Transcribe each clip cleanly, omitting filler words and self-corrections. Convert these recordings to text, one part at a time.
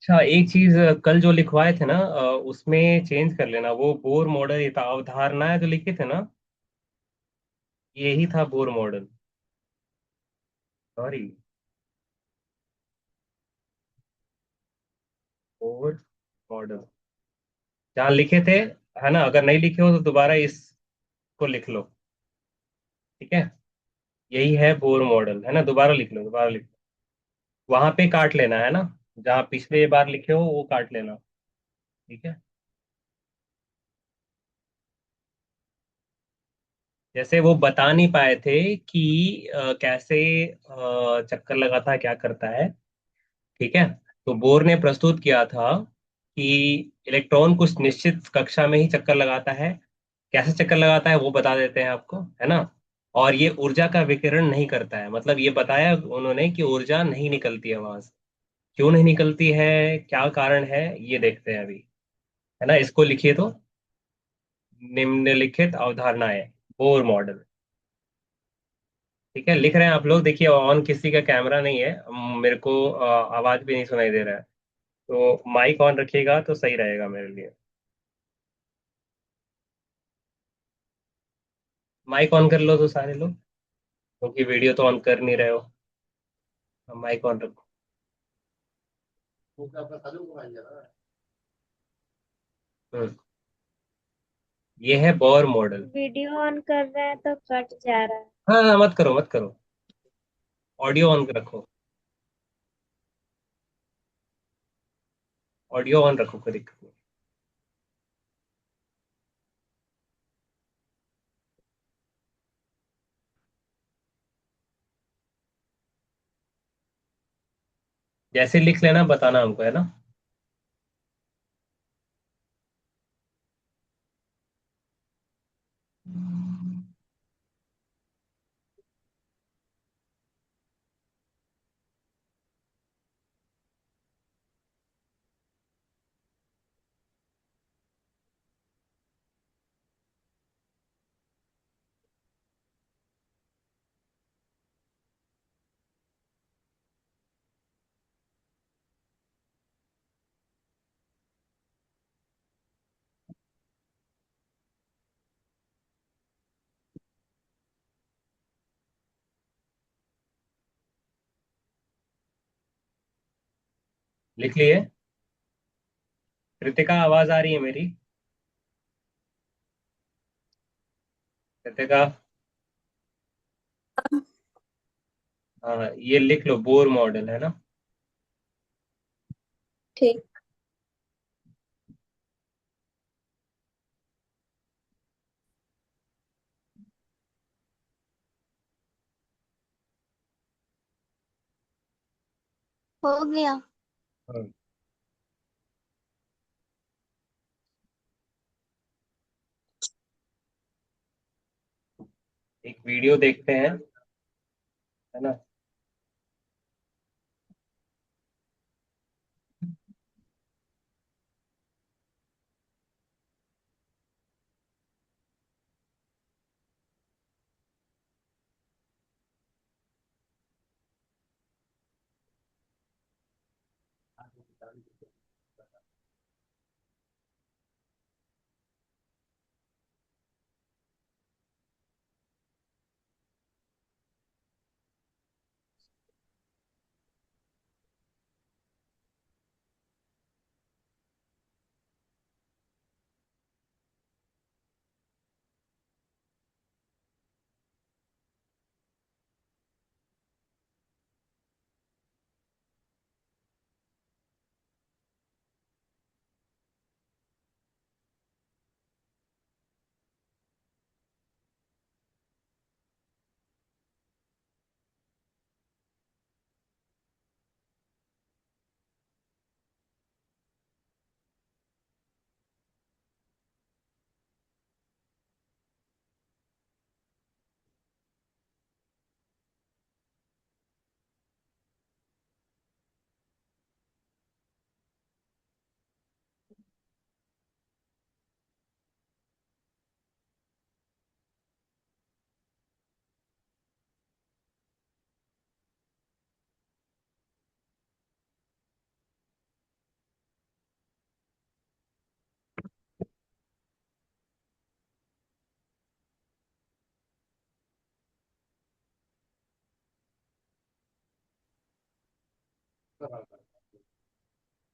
अच्छा, एक चीज कल जो लिखवाए थे ना, उसमें चेंज कर लेना। वो बोर मॉडल ये था, अवधारणाएं जो लिखे थे ना, यही था Bohr model. Sorry. Bohr model जहाँ लिखे थे, है ना? अगर नहीं लिखे हो तो दोबारा इसको लिख लो। ठीक है। यही है बोर मॉडल, है ना? दोबारा लिख लो, दोबारा लिख लो। वहां पे काट लेना, है ना? जहाँ पिछले बार लिखे हो वो काट लेना। ठीक है। जैसे वो बता नहीं पाए थे कि कैसे चक्कर लगाता है, क्या करता है। ठीक है। तो बोर ने प्रस्तुत किया था कि इलेक्ट्रॉन कुछ निश्चित कक्षा में ही चक्कर लगाता है। कैसे चक्कर लगाता है वो बता देते हैं आपको, है ना? और ये ऊर्जा का विकिरण नहीं करता है, मतलब ये बताया उन्होंने कि ऊर्जा नहीं निकलती है वहां से। क्यों नहीं निकलती है, क्या कारण है, ये देखते हैं अभी। है ना? इसको लिखिए तो, निम्नलिखित अवधारणाएं, बोर मॉडल। ठीक है, लिख रहे हैं आप लोग? देखिए, ऑन किसी का कैमरा नहीं है। मेरे को आवाज भी नहीं सुनाई दे रहा है। तो माइक ऑन रखिएगा तो सही रहेगा मेरे लिए। माइक ऑन कर लो तो सारे लोग, क्योंकि वीडियो तो ऑन कर नहीं रहे हो। माइक ऑन रखो। हम्म। ये है बोर मॉडल। वीडियो ऑन कर रहे हैं तो कट जा रहा है। हाँ हाँ, मत करो मत करो। ऑडियो ऑन रखो। ऑडियो ऑन रखो, कोई दिक्कत नहीं। जैसे लिख लेना, बताना हमको, है ना? लिख लिए? कृतिका, आवाज आ रही है मेरी? कृतिका। हाँ, ये लिख लो, बोर मॉडल, है ना? ठीक। हो गया। हाँ। एक वीडियो देखते हैं, है ना?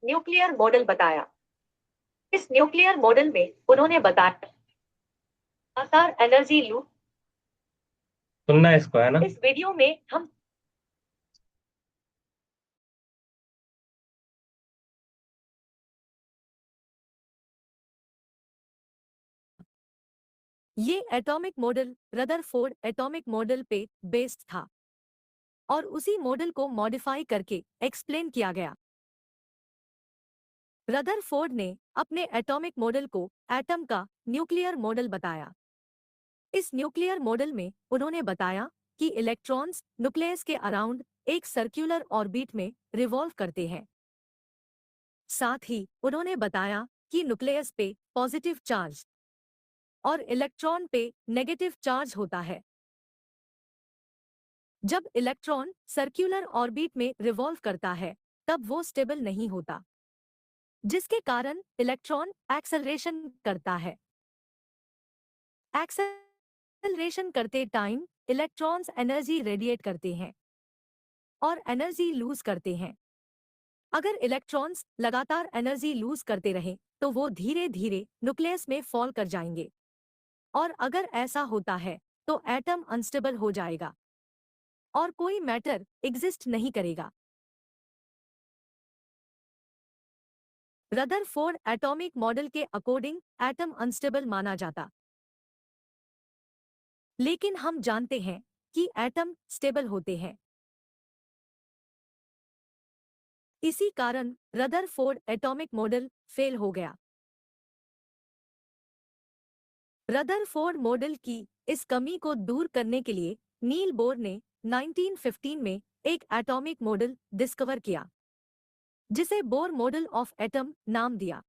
न्यूक्लियर मॉडल बताया। इस न्यूक्लियर मॉडल में उन्होंने बताया लगातार एनर्जी लूप। सुनना है इसको, है ना? इस वीडियो में हम ये atomic model Rutherford atomic model पे बेस्ड था और उसी मॉडल को मॉडिफाई करके एक्सप्लेन किया गया। रदरफोर्ड ने अपने एटॉमिक मॉडल को एटम का न्यूक्लियर मॉडल बताया। इस न्यूक्लियर मॉडल में उन्होंने बताया कि इलेक्ट्रॉन्स न्यूक्लियस के अराउंड एक सर्कुलर ऑर्बिट में रिवॉल्व करते हैं। साथ ही उन्होंने बताया कि न्यूक्लियस पे पॉजिटिव चार्ज और इलेक्ट्रॉन पे नेगेटिव चार्ज होता है। जब इलेक्ट्रॉन सर्कुलर ऑर्बिट में रिवॉल्व करता है तब वो स्टेबल नहीं होता, जिसके कारण इलेक्ट्रॉन एक्सेलरेशन करता है। एक्सेलरेशन करते टाइम इलेक्ट्रॉन्स एनर्जी रेडिएट करते हैं और एनर्जी लूज करते हैं। अगर इलेक्ट्रॉन्स लगातार एनर्जी लूज करते रहे तो वो धीरे धीरे न्यूक्लियस में फॉल कर जाएंगे और अगर ऐसा होता है तो एटम अनस्टेबल हो जाएगा और कोई मैटर एग्जिस्ट नहीं करेगा। रदरफोर्ड एटॉमिक मॉडल के अकॉर्डिंग एटम अनस्टेबल माना जाता, लेकिन हम जानते हैं कि एटम स्टेबल होते हैं। इसी कारण रदरफोर्ड एटॉमिक मॉडल फेल हो गया। रदरफोर्ड मॉडल की इस कमी को दूर करने के लिए नील बोर ने 1915 में एक एटॉमिक मॉडल डिस्कवर किया, जिसे बोर मॉडल ऑफ एटम नाम दिया।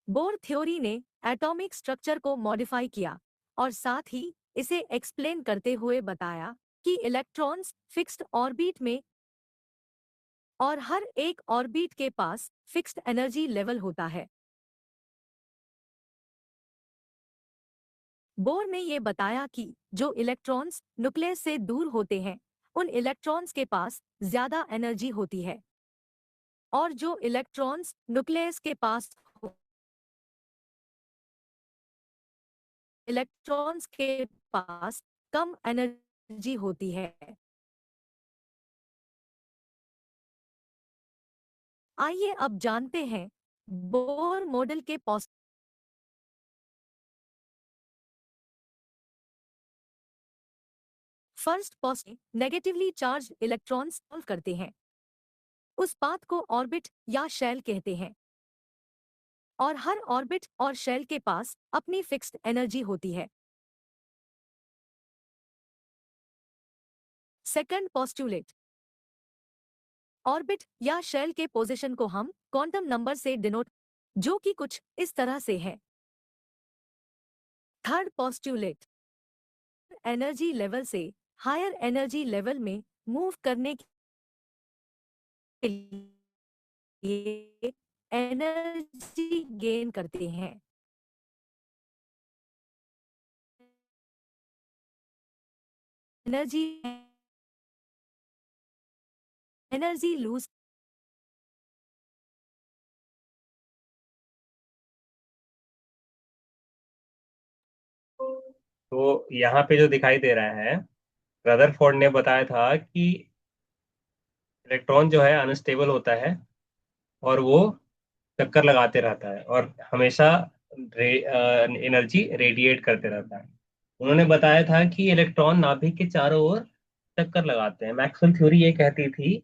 बोर थ्योरी ने एटॉमिक स्ट्रक्चर को मॉडिफाई किया और साथ ही इसे एक्सप्लेन करते हुए बताया कि इलेक्ट्रॉन्स फिक्स्ड ऑर्बिट में और हर एक ऑर्बिट के पास फिक्स्ड एनर्जी लेवल होता है। बोर ने ये बताया कि जो इलेक्ट्रॉन्स न्यूक्लियस से दूर होते हैं उन इलेक्ट्रॉन्स के पास ज्यादा एनर्जी होती है और जो इलेक्ट्रॉन्स न्यूक्लियस के पास इलेक्ट्रॉन्स के पास कम एनर्जी होती है। आइए अब जानते हैं बोर मॉडल के first positive negatively charge electrons solve करते हैं। उस पाथ को ऑर्बिट या शेल कहते हैं और हर ऑर्बिट और शेल के पास अपनी फिक्स्ड एनर्जी होती है। सेकंड पोस्टुलेट, ऑर्बिट या शेल के पोजीशन को हम क्वांटम नंबर से डिनोट, जो कि कुछ इस तरह से है। थर्ड पोस्टुलेट, एनर्जी लेवल से हायर एनर्जी लेवल में मूव करने के लिए एनर्जी गेन करते हैं। एनर्जी एनर्जी लूज तो यहाँ पे जो दिखाई दे रहा है, रदरफोर्ड ने बताया था कि इलेक्ट्रॉन जो है अनस्टेबल होता है और वो चक्कर लगाते रहता है और हमेशा एनर्जी रेडिएट करते रहता है। उन्होंने बताया था कि इलेक्ट्रॉन नाभिक के चारों ओर चक्कर लगाते हैं। मैक्सवेल थ्योरी ये कहती थी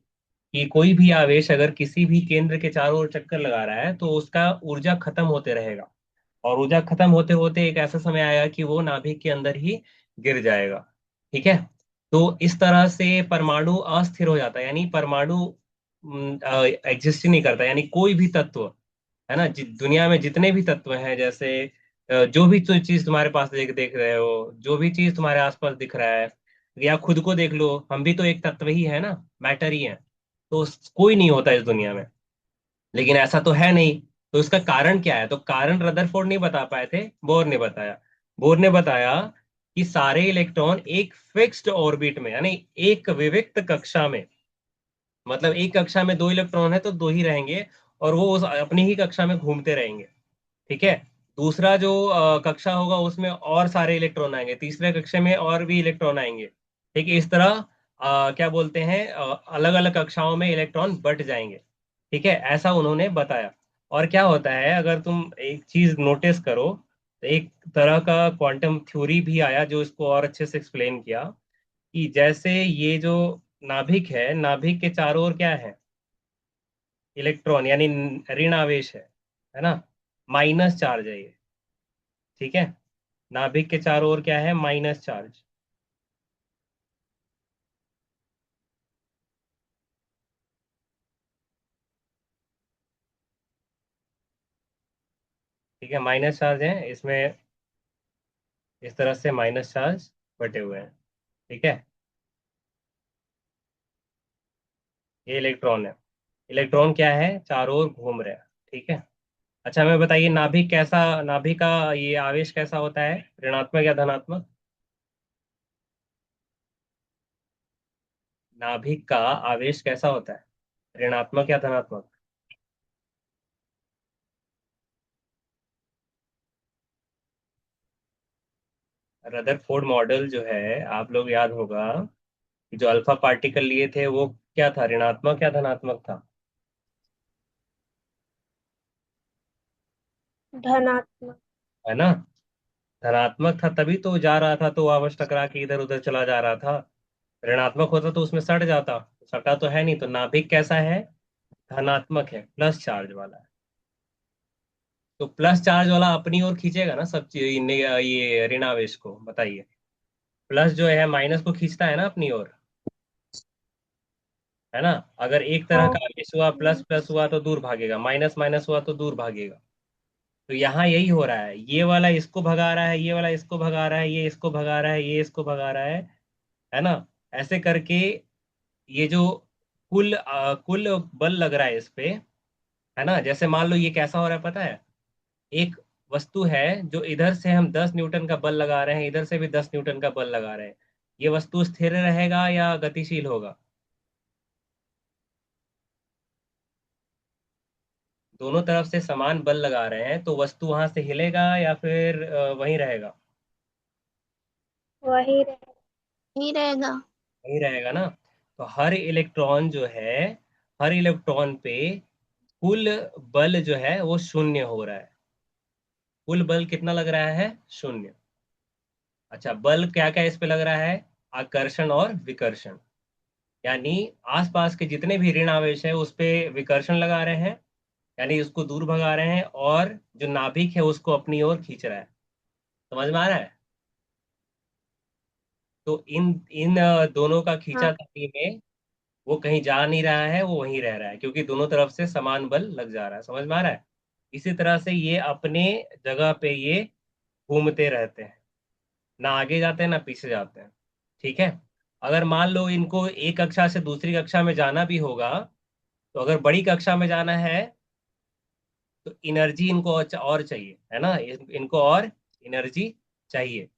कि कोई भी आवेश अगर किसी भी केंद्र के चारों ओर चक्कर लगा रहा है तो उसका ऊर्जा खत्म होते रहेगा और ऊर्जा खत्म होते होते एक ऐसा समय आएगा कि वो नाभिक के अंदर ही गिर जाएगा। ठीक है? तो इस तरह से परमाणु अस्थिर हो जाता है, यानी परमाणु एग्जिस्ट ही नहीं करता, यानी कोई भी तत्व, है ना, दुनिया में जितने भी तत्व हैं, जैसे जो भी चीज तुम्हारे पास देख देख रहे हो, जो भी चीज तुम्हारे आसपास दिख रहा है, या खुद को देख लो, हम भी तो एक तत्व ही है ना, मैटर ही है। तो कोई नहीं होता इस दुनिया में, लेकिन ऐसा तो है नहीं। तो इसका कारण क्या है? तो कारण रदरफोर्ड नहीं बता पाए थे, बोर ने बताया। बोर ने बताया कि सारे इलेक्ट्रॉन एक फिक्स्ड ऑर्बिट में, यानी एक विविक्त कक्षा में मतलब एक कक्षा में दो इलेक्ट्रॉन है तो दो ही रहेंगे, और वो उस अपनी ही कक्षा में घूमते रहेंगे। ठीक है। दूसरा जो कक्षा होगा उसमें और सारे इलेक्ट्रॉन आएंगे, तीसरे कक्षा में और भी इलेक्ट्रॉन आएंगे। ठीक है, इस तरह क्या बोलते हैं, अलग अलग कक्षाओं में इलेक्ट्रॉन बट जाएंगे। ठीक है, ऐसा उन्होंने बताया। और क्या होता है, अगर तुम एक चीज नोटिस करो, तो एक तरह का क्वांटम थ्योरी भी आया जो इसको और अच्छे से एक्सप्लेन किया, कि जैसे ये जो नाभिक है, नाभिक के चारों ओर क्या है, इलेक्ट्रॉन यानी ऋण आवेश है ना, माइनस चार्ज है ये। ठीक है, नाभिक के चारों ओर क्या है, माइनस चार्ज। ठीक है, माइनस चार्ज है इसमें, इस तरह से माइनस चार्ज बटे हुए हैं। ठीक है, ये इलेक्ट्रॉन है। इलेक्ट्रॉन क्या है, चारों ओर घूम रहे हैं। ठीक है। अच्छा, हमें बताइए नाभिक कैसा, नाभिक का ये आवेश कैसा होता है, ऋणात्मक या धनात्मक? नाभिक का आवेश कैसा होता है, ऋणात्मक या धनात्मक? रदरफोर्ड मॉडल जो है, आप लोग याद होगा कि जो अल्फा पार्टिकल लिए थे वो क्या था, ऋणात्मक या धनात्मक था? धनात्मक। है ना, धनात्मक था, तभी तो जा रहा था, तो वापस टकरा के इधर उधर चला जा रहा था। ऋणात्मक होता तो उसमें सट जाता, सटा तो है नहीं। तो नाभिक कैसा है, धनात्मक है, प्लस चार्ज वाला है। तो प्लस चार्ज वाला अपनी ओर खींचेगा ना सब चीज, ये ऋणावेश को, बताइए। प्लस जो है माइनस को खींचता है ना अपनी ओर, है ना। अगर एक तरह हाँ। का आवेश हुआ, प्लस प्लस हुआ तो दूर भागेगा, माइनस माइनस हुआ तो दूर भागेगा। तो यहाँ यही हो रहा है, ये वाला इसको भगा रहा है, ये वाला इसको भगा रहा है, ये इसको भगा रहा है, ये इसको भगा रहा है ना। ऐसे करके ये जो कुल बल लग रहा है इस पे, है ना। जैसे मान लो ये कैसा हो रहा है पता है, एक वस्तु है जो इधर से हम 10 न्यूटन का बल लगा रहे हैं, इधर से भी 10 न्यूटन का बल लगा रहे हैं। ये वस्तु स्थिर रहेगा या गतिशील होगा? दोनों तरफ से समान बल लगा रहे हैं, तो वस्तु वहां से हिलेगा या फिर वहीं रहेगा? वही रहेगा। वहीं रहेगा ना। तो हर इलेक्ट्रॉन जो है, हर इलेक्ट्रॉन पे कुल बल जो है वो शून्य हो रहा है। कुल बल कितना लग रहा है, शून्य। अच्छा, बल क्या क्या इस पे लग रहा है, आकर्षण और विकर्षण। यानी आसपास के जितने भी ऋण आवेश है उस पे विकर्षण लगा रहे हैं, यानी उसको दूर भगा रहे हैं, और जो नाभिक है उसको अपनी ओर खींच रहा है। समझ में आ रहा है? तो इन इन दोनों का हाँ। खींचातानी में वो कहीं जा नहीं रहा है, वो वहीं रह रहा है, क्योंकि दोनों तरफ से समान बल लग जा रहा है। समझ में आ रहा है? इसी तरह से ये अपने जगह पे ये घूमते रहते हैं, ना आगे जाते हैं ना पीछे जाते हैं। ठीक है। अगर मान लो इनको एक कक्षा से दूसरी कक्षा में जाना भी होगा, तो अगर बड़ी कक्षा में जाना है तो एनर्जी इनको और चाहिए, है ना, इनको और एनर्जी चाहिए,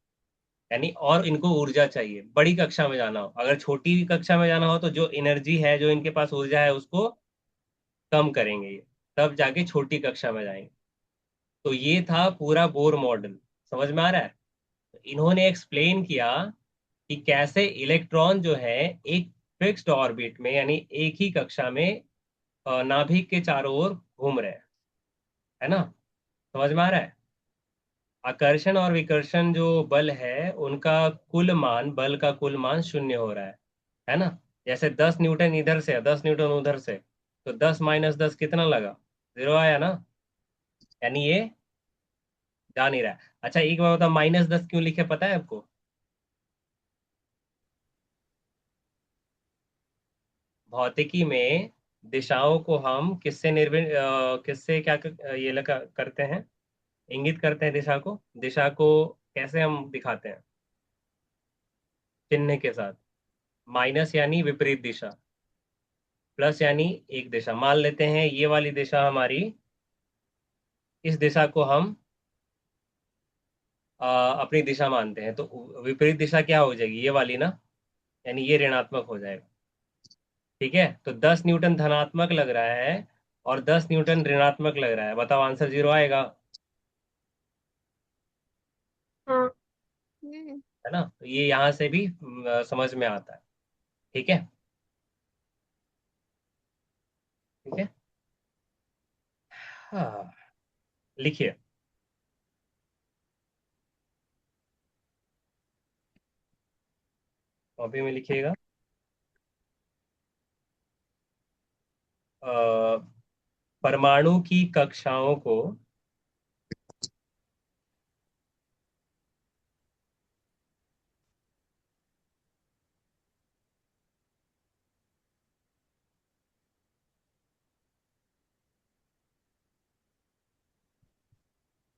यानी और इनको ऊर्जा चाहिए बड़ी कक्षा में जाना हो। अगर छोटी कक्षा में जाना हो तो जो एनर्जी है, जो इनके पास ऊर्जा है, उसको कम करेंगे ये, तब जाके छोटी कक्षा में जाएंगे। तो ये था पूरा बोर मॉडल। समझ में आ रहा है? तो इन्होंने एक्सप्लेन किया कि कैसे इलेक्ट्रॉन जो है एक फिक्स्ड ऑर्बिट में, यानी एक ही कक्षा में नाभिक के चारों ओर घूम रहे हैं, है ना। समझ में आ रहा है? आकर्षण और विकर्षण जो बल है उनका कुल मान, बल का कुल मान शून्य हो रहा है ना। जैसे 10 न्यूटन इधर से, 10 न्यूटन उधर से, तो 10 - 10 कितना लगा, 0 आया ना। यानी ये जा नहीं रहा है। अच्छा, एक बार बताओ, -10 क्यों लिखे, पता है आपको? भौतिकी में दिशाओं को हम किससे किससे क्या ये लगा करते हैं, इंगित करते हैं दिशा को। दिशा को कैसे हम दिखाते हैं, चिन्ह के साथ। माइनस यानी विपरीत दिशा, प्लस यानी एक दिशा। मान लेते हैं ये वाली दिशा हमारी, इस दिशा को हम अपनी दिशा मानते हैं, तो विपरीत दिशा क्या हो जाएगी, ये वाली ना, यानी ये ऋणात्मक हो जाएगा। ठीक है, तो 10 न्यूटन धनात्मक लग रहा है और 10 न्यूटन ऋणात्मक लग रहा है, बताओ आंसर 0 आएगा। हाँ। है ना, तो ये यहाँ से भी समझ में आता है। ठीक है। ठीक है। हाँ, लिखिए, कॉपी में लिखिएगा। अ, परमाणु की कक्षाओं को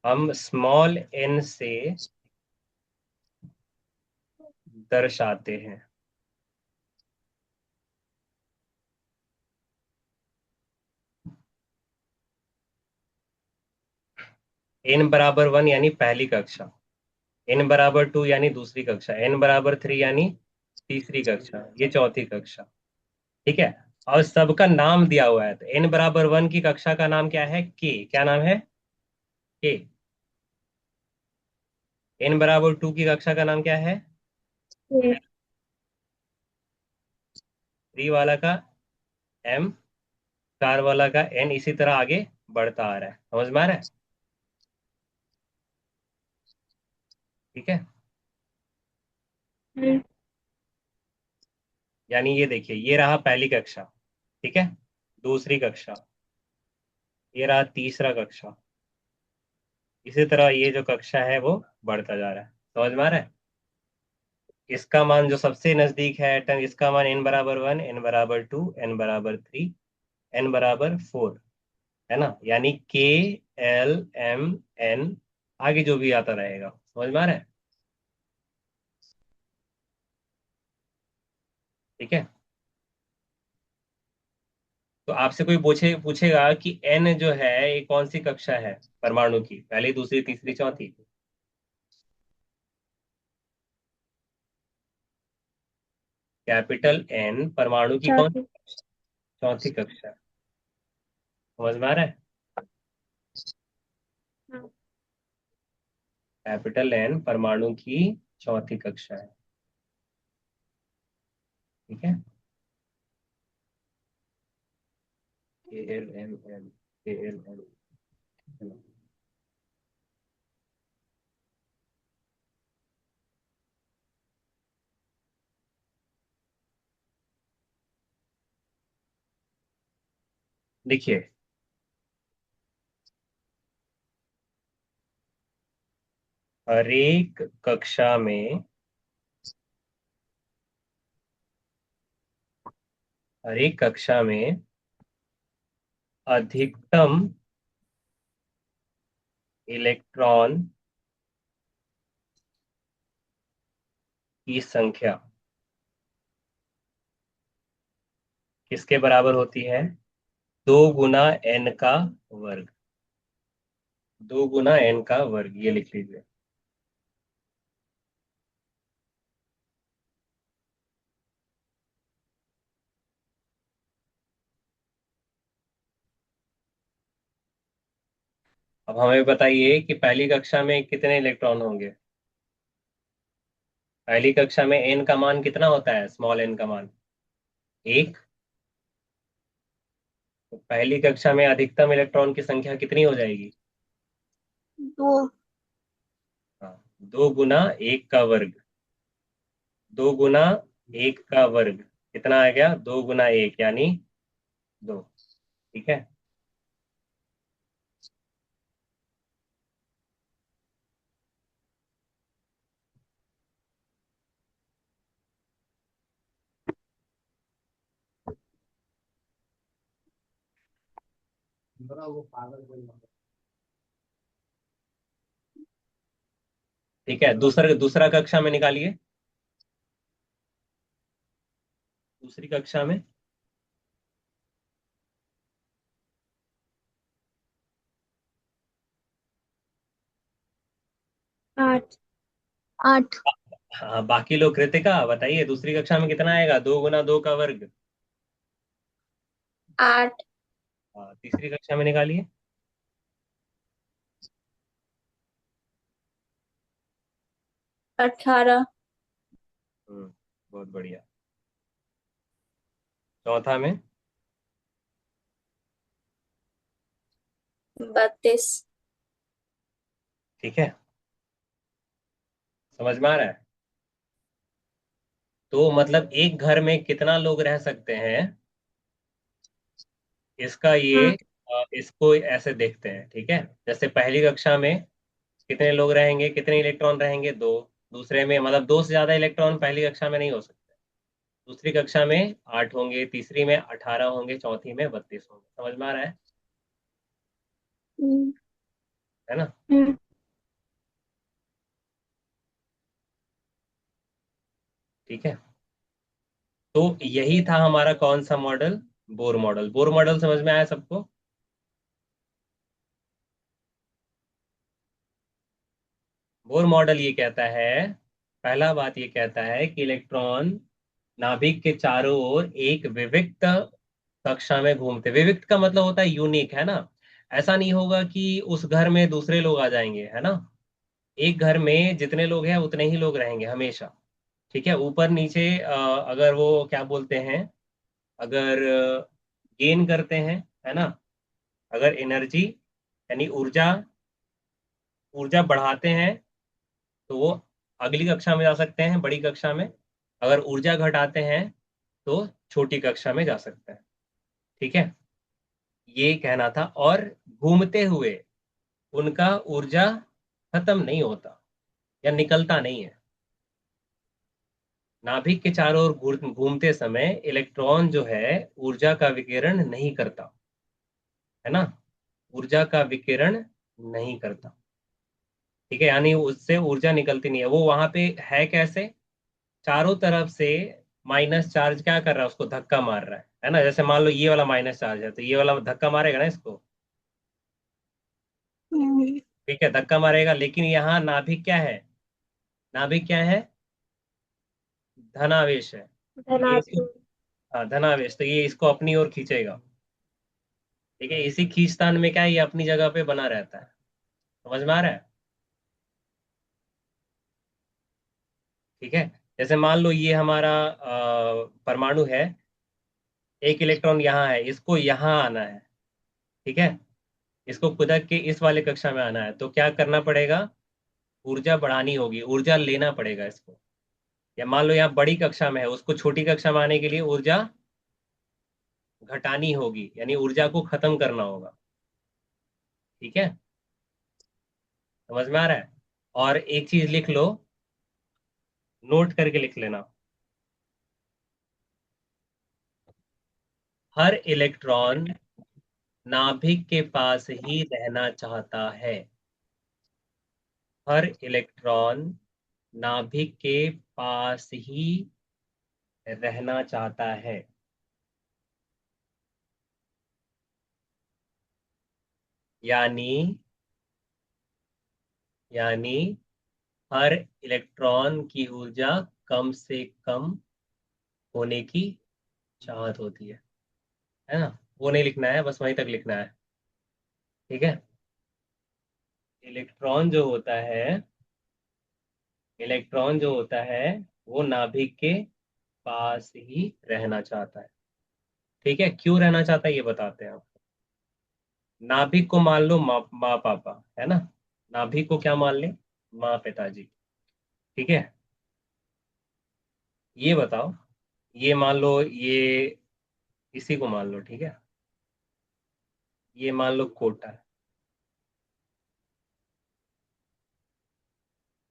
हम स्मॉल एन से दर्शाते हैं। एन बराबर 1 यानी पहली कक्षा, एन बराबर 2 यानी दूसरी कक्षा, एन बराबर 3 यानी तीसरी कक्षा, ये चौथी कक्षा। ठीक है। और सबका नाम दिया हुआ है, तो एन बराबर 1 की कक्षा का नाम क्या है, के, क्या नाम है, के। एन बराबर 2 की कक्षा का नाम क्या है, ये 3 वाला का एम, 4 वाला का एन, इसी तरह आगे बढ़ता आ रहा है, समझ में आ रहा है। ठीक है। हम्म, यानी ये देखिए, ये रहा पहली कक्षा, ठीक है, दूसरी कक्षा, ये रहा तीसरा कक्षा, इसी तरह ये जो कक्षा है वो बढ़ता जा रहा है, समझ में आ रहा है। इसका मान जो सबसे नजदीक है एटम, इसका मान एन बराबर 1, एन बराबर 2, एन बराबर 3, एन बराबर 4, है ना, यानी के, एल, एम, एन, आगे जो भी आता रहेगा, समझ में आ रहा है। ठीक है। तो आपसे कोई पूछेगा कि एन जो है ये कौन सी कक्षा है, परमाणु की, पहली, दूसरी, तीसरी, चौथी। कैपिटल एन परमाणु की कौन, चौथी। चौथी कक्षा, समझ में आ रहा है। हाँ। कैपिटल एन परमाणु की चौथी कक्षा है। ठीक है। के एल एम एन, के एल एम, देखिए, हरेक कक्षा में, हरेक कक्षा में अधिकतम इलेक्ट्रॉन की संख्या किसके बराबर होती है, 2 गुना n का वर्ग, 2 गुना n का वर्ग, ये लिख लीजिए। अब हमें बताइए कि पहली कक्षा में कितने इलेक्ट्रॉन होंगे। पहली कक्षा में n का मान कितना होता है, स्मॉल n का मान 1। तो पहली कक्षा में अधिकतम इलेक्ट्रॉन की संख्या कितनी हो जाएगी, दो। हाँ, 2 गुना 1 का वर्ग, 2 गुना 1 का वर्ग कितना आ गया, 2 गुना 1 यानी 2। ठीक है। ठीक है, दूसरा दूसरा कक्षा में निकालिए, दूसरी कक्षा में। 8। 8। हाँ, बाकी लोग, कृतिका बताइए दूसरी कक्षा में कितना आएगा, 2 गुना 2 का वर्ग, 8। हाँ, तीसरी कक्षा में निकालिए। 18। बहुत बढ़िया। चौथा में? 32। ठीक है, समझ में आ रहा है? तो मतलब एक घर में कितना लोग रह सकते हैं, इसका ये हाँ। इसको ऐसे देखते हैं, ठीक है। जैसे पहली कक्षा में कितने लोग रहेंगे, कितने इलेक्ट्रॉन रहेंगे, दो। दूसरे में मतलब दो से ज्यादा इलेक्ट्रॉन पहली कक्षा में नहीं हो सकते। दूसरी कक्षा में 8 होंगे, तीसरी में 18 होंगे, चौथी में 32 होंगे। समझ में आ रहा हम्म। है ना? हम्म। ठीक है, तो यही था हमारा कौन सा model? Bohr model. Bohr model समझ में आया सबको? बोर मॉडल ये कहता है, पहला बात ये कहता है कि इलेक्ट्रॉन नाभिक के चारों ओर एक विविक्त कक्षा में घूमते। विविक्त का मतलब होता है यूनिक, है ना? ऐसा नहीं होगा कि उस घर में दूसरे लोग आ जाएंगे, है ना? एक घर में जितने लोग हैं उतने ही लोग रहेंगे हमेशा। ठीक है, ऊपर नीचे अगर वो क्या बोलते हैं, अगर गेन करते हैं, है ना, अगर एनर्जी यानी ऊर्जा ऊर्जा बढ़ाते हैं, तो वो अगली कक्षा में जा सकते हैं, बड़ी कक्षा में। अगर ऊर्जा घटाते हैं तो छोटी कक्षा में जा सकते हैं। ठीक है, ये कहना था। और घूमते हुए उनका ऊर्जा खत्म नहीं होता या निकलता नहीं है। नाभिक के चारों ओर घूमते समय इलेक्ट्रॉन जो है ऊर्जा का विकिरण नहीं करता, है ना, ऊर्जा का विकिरण नहीं करता। ठीक है, यानी उससे ऊर्जा निकलती नहीं है। वो वहां पे है कैसे? चारों तरफ से माइनस चार्ज क्या कर रहा है, उसको धक्का मार रहा है ना। जैसे मान लो ये वाला माइनस चार्ज है, तो ये वाला धक्का मारेगा ना इसको। हम्म। ठीक है, धक्का मारेगा, लेकिन यहाँ नाभिक क्या है? नाभिक क्या है? धनावेश है, तो ये इसको, धनात्मक। हाँ धनावेश, तो ये इसको अपनी ओर खींचेगा। ठीक है, इसी खींचतान में क्या है, ये अपनी जगह पे बना रहता है। समझ में आ रहा है? ठीक है, जैसे मान लो ये हमारा परमाणु है, एक इलेक्ट्रॉन यहाँ है, इसको यहाँ आना है। ठीक है, इसको खुदा के इस वाले कक्षा में आना है, तो क्या करना पड़ेगा? ऊर्जा बढ़ानी होगी, ऊर्जा लेना पड़ेगा इसको। या मान लो यहाँ बड़ी कक्षा में है, उसको छोटी कक्षा में आने के लिए ऊर्जा घटानी होगी, यानी ऊर्जा को खत्म करना होगा। ठीक है, समझ में आ रहा है? और एक चीज लिख लो, नोट करके लिख लेना। हर इलेक्ट्रॉन नाभिक के पास ही रहना चाहता है। हर इलेक्ट्रॉन नाभिक के पास ही रहना चाहता है। यानी यानी हर इलेक्ट्रॉन की ऊर्जा कम से कम होने की चाहत होती है ना? वो नहीं लिखना है, बस वहीं तक लिखना है। ठीक है, इलेक्ट्रॉन जो होता है इलेक्ट्रॉन जो होता है वो नाभिक के पास ही रहना चाहता है। ठीक है, क्यों रहना चाहता है ये बताते हैं आपको। नाभिक को मान लो माँ माँ पापा, है ना? नाभिक को क्या मान ले? माँ पिताजी। ठीक है, ये बताओ, ये मान लो, ये इसी को मान लो, ठीक है, ये मान लो कोटा है,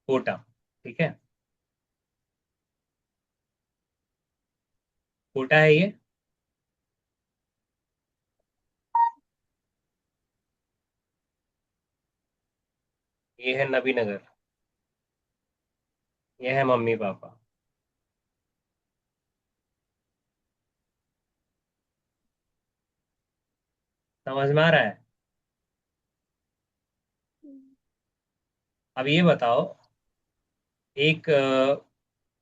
कोटा। ठीक है, कोटा है ये। ये है नबीनगर। ये है मम्मी पापा। समझ में आ रहा है? अब ये बताओ, एक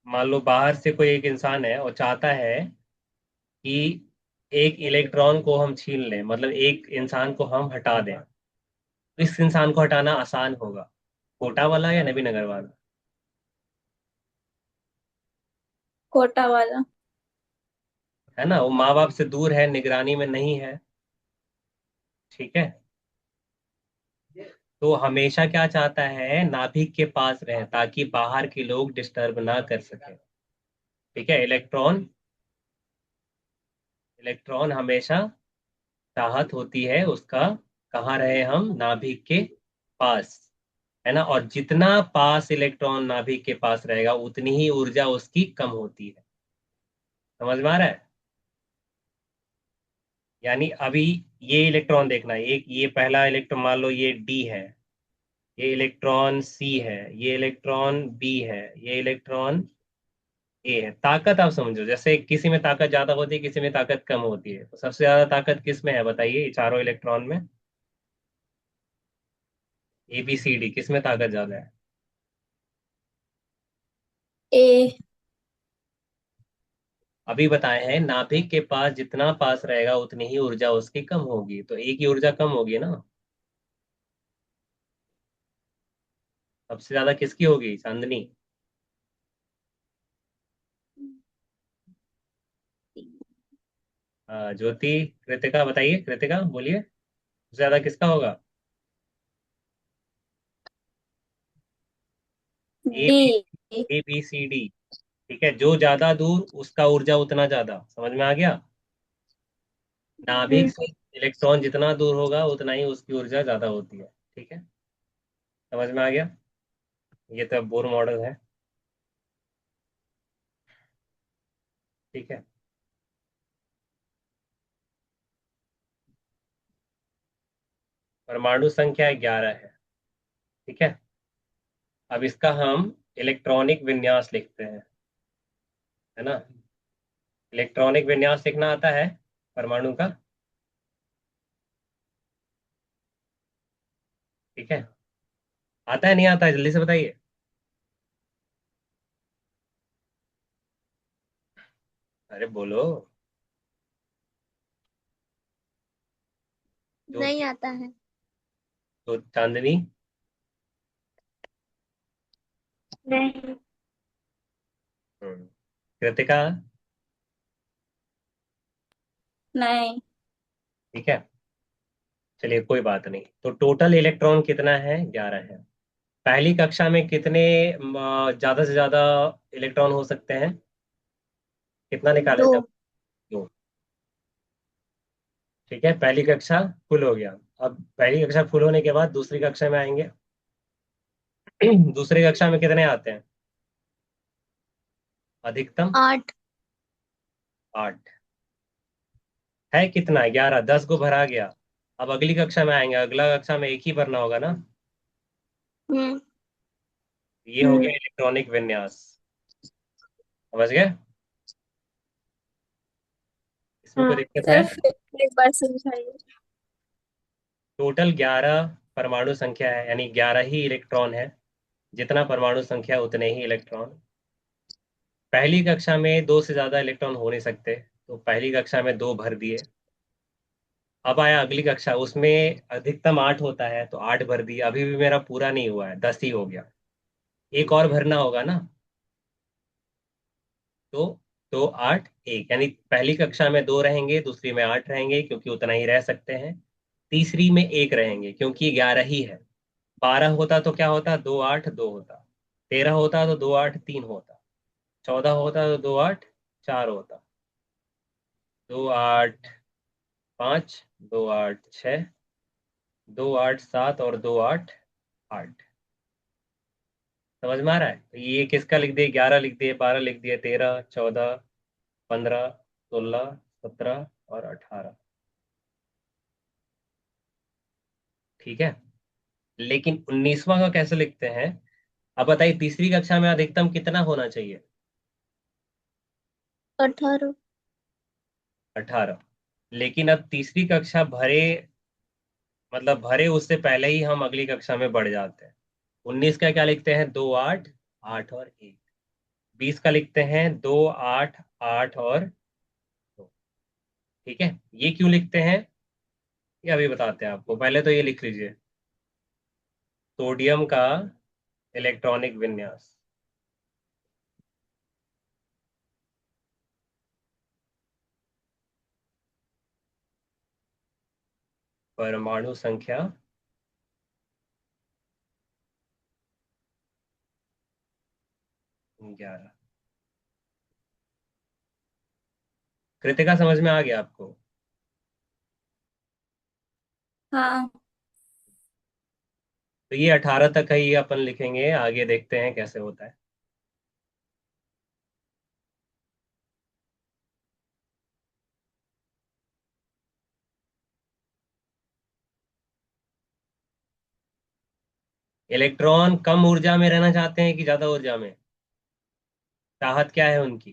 मान लो बाहर से कोई एक इंसान है और चाहता है कि एक इलेक्ट्रॉन को हम छीन लें, मतलब एक इंसान को हम हटा दें, तो इस इंसान को हटाना आसान होगा, कोटा वाला या नबी नगर वाला? कोटा वाला। है ना, वो माँ बाप से दूर है, निगरानी में नहीं है। ठीक है, तो हमेशा क्या चाहता है, नाभिक के पास रहे ताकि बाहर के लोग डिस्टर्ब ना कर सके। ठीक है, इलेक्ट्रॉन, इलेक्ट्रॉन हमेशा चाहत होती है उसका, कहाँ रहे हम, नाभिक के पास। है ना, और जितना पास इलेक्ट्रॉन नाभिक के पास रहेगा उतनी ही ऊर्जा उसकी कम होती है। समझ में आ रहा है? यानी अभी ये इलेक्ट्रॉन देखना, एक ये पहला इलेक्ट्रॉन मान लो ये डी है, ये इलेक्ट्रॉन सी है, ये इलेक्ट्रॉन बी है, ये इलेक्ट्रॉन ए है। ताकत आप समझो, जैसे किसी में ताकत ज्यादा होती है, किसी में ताकत कम होती है, तो सबसे ज्यादा ताकत किस में है बताइए, ये चारों इलेक्ट्रॉन में, ए बी सी डी, किस में ताकत ज्यादा है? ए। अभी बताए हैं नाभिक के पास जितना पास रहेगा उतनी ही ऊर्जा उसकी कम होगी, तो ए की ऊर्जा कम होगी ना। सबसे ज्यादा किसकी होगी, चांदनी? ज्योति, कृतिका, बताइए, कृतिका बोलिए, सबसे ज्यादा किसका होगा? A D. B, A B C D. ठीक है, जो ज्यादा दूर उसका ऊर्जा उतना ज्यादा, समझ में आ गया? नाभिक से इलेक्ट्रॉन जितना दूर होगा उतना ही उसकी ऊर्जा ज्यादा होती है। ठीक है, समझ में आ गया? ये तो बोर मॉडल है। ठीक है, परमाणु संख्या 11 है। ठीक है, अब इसका हम इलेक्ट्रॉनिक विन्यास लिखते हैं, है ना। इलेक्ट्रॉनिक विन्यास लिखना आता है परमाणु का? ठीक है, आता है नहीं आता है, जल्दी से बताइए। अरे बोलो। नहीं ज्योति, आता है। तो चांदनी, नहीं। कृतिका। नहीं। ठीक है, चलिए कोई बात नहीं, तो टोटल इलेक्ट्रॉन कितना है, 11 है। पहली कक्षा में कितने ज्यादा से ज्यादा इलेक्ट्रॉन हो सकते हैं, कितना निकाले दो। थे? 2। ठीक है, पहली कक्षा फुल हो गया। अब पहली कक्षा फुल होने के बाद दूसरी कक्षा में आएंगे। दूसरी कक्षा में कितने आते हैं अधिकतम? 8। 8 है, कितना, 11, 10 को भरा गया। अब अगली कक्षा में आएंगे, अगला कक्षा में एक ही भरना होगा ना। हम्म। ये हो हम्म। गया इलेक्ट्रॉनिक विन्यास, समझ गए? इसमें कोई हाँ, दिक्कत है? सिर्फ एक बार समझाइए। टोटल 11 परमाणु संख्या है, यानी 11 ही इलेक्ट्रॉन है, जितना परमाणु संख्या उतने ही इलेक्ट्रॉन। पहली कक्षा में दो से ज्यादा इलेक्ट्रॉन हो नहीं सकते, तो पहली कक्षा में दो भर दिए। अब आया अगली कक्षा, उसमें अधिकतम 8 होता है, तो 8 भर दिए, अभी भी मेरा पूरा नहीं हुआ है, 10 ही हो गया, एक और भरना होगा ना। तो 8 एक, यानी पहली कक्षा में दो रहेंगे, दूसरी में 8 रहेंगे क्योंकि उतना ही रह सकते हैं, तीसरी में एक रहेंगे क्योंकि 11 ही है। 12 होता तो क्या होता, 2 8 2 होता। 13 होता तो 2 8 3 होता। 14 होता तो 2 8 4 होता। 2 8 5, 2 8 6, 2 8 7 और 2 8 8। समझ में आ रहा है? तो ये किसका लिख दिए, 11 लिख दिए, 12 लिख दिए, 13 14 15 16 17 और 18। ठीक है, लेकिन 19वां का कैसे लिखते हैं? अब बताइए, तीसरी कक्षा में अधिकतम कितना होना चाहिए? 18। 18। लेकिन अब तीसरी कक्षा भरे, मतलब भरे उससे पहले ही हम अगली कक्षा में बढ़ जाते हैं। 19 का क्या लिखते हैं, 2 8 8 और 1। 20 का लिखते हैं 2 8 8 और 2। ठीक है, ये क्यों लिखते हैं ये अभी बताते हैं आपको, पहले तो ये लिख लीजिए, सोडियम का इलेक्ट्रॉनिक विन्यास। परमाणु संख्या 11। कृतिका समझ में आ गया आपको? हाँ। तो ये 18 तक है, ये अपन लिखेंगे, आगे देखते हैं कैसे होता है। इलेक्ट्रॉन कम ऊर्जा में रहना चाहते हैं कि ज्यादा ऊर्जा में? चाहत क्या है उनकी?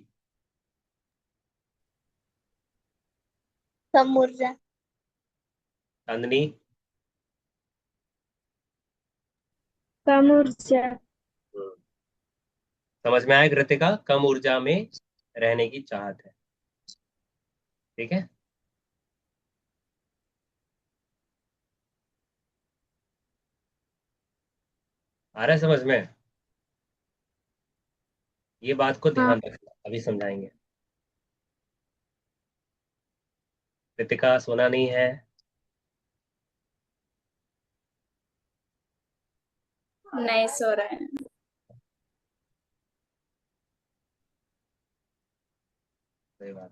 कम ऊर्जा। चांदनी? कम ऊर्जा। हम्म, समझ में आया कृतिका, कम ऊर्जा में रहने की चाहत है। ठीक है। आ रहा है समझ में? ये बात को हाँ। ध्यान रखना, अभी समझाएंगे। कृतिका सोना नहीं है? नहीं सो रहे हैं। सही बात।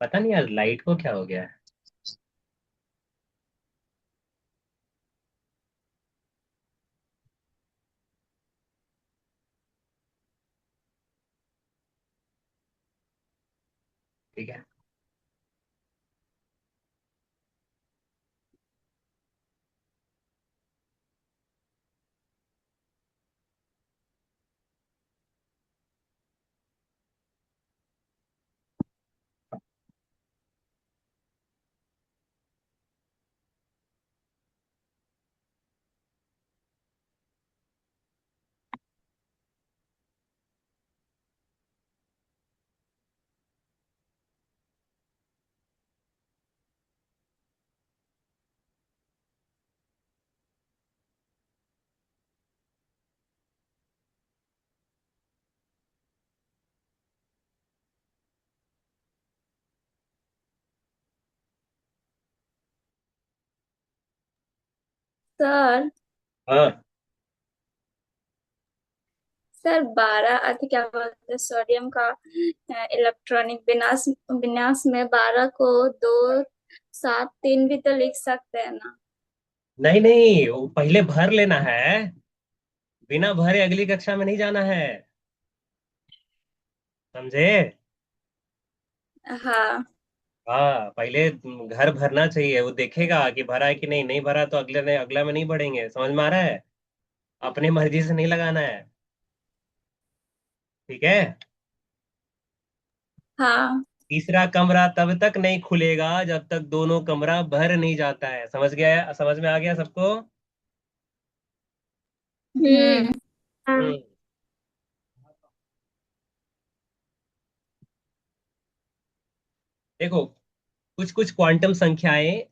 पता नहीं यार लाइट को क्या हो गया है। ठीक है। सर। हाँ। सर 12 अति क्या बोलते हैं, सोडियम का इलेक्ट्रॉनिक विन्यास विन्यास में 12 को 2 7 3 भी तो लिख सकते हैं ना। नहीं नहीं, वो पहले भर लेना है, बिना भरे अगली कक्षा में नहीं जाना है, समझे? हाँ। हाँ, पहले घर भरना चाहिए, वो देखेगा कि भरा है कि नहीं, नहीं भरा तो अगला में नहीं बढ़ेंगे, समझ में आ रहा है? अपनी मर्जी से नहीं लगाना है। ठीक है। हाँ। तीसरा कमरा तब तक नहीं खुलेगा जब तक दोनों कमरा भर नहीं जाता है, समझ गया? समझ में आ गया सबको? हम्म। हाँ। हम्म। देखो, कुछ कुछ क्वांटम संख्याएं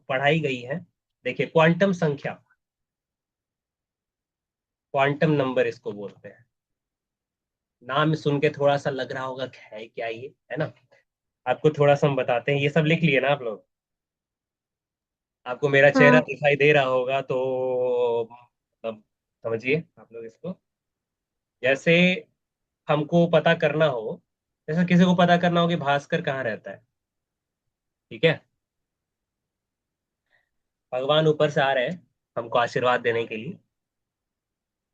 पढ़ाई गई हैं। देखिए, क्वांटम संख्या, क्वांटम नंबर इसको बोलते हैं। नाम सुन के थोड़ा सा लग रहा होगा कि है क्या ये, है ना? आपको थोड़ा सा हम बताते हैं, ये सब लिख लिए ना आप लोग? आपको मेरा चेहरा हाँ। दिखाई दे रहा होगा तो मतलब समझिए आप लोग इसको। जैसे हमको पता करना हो, जैसे किसी को पता करना हो कि भास्कर कहाँ रहता है, ठीक है? भगवान ऊपर से आ रहे हैं हमको आशीर्वाद देने के लिए,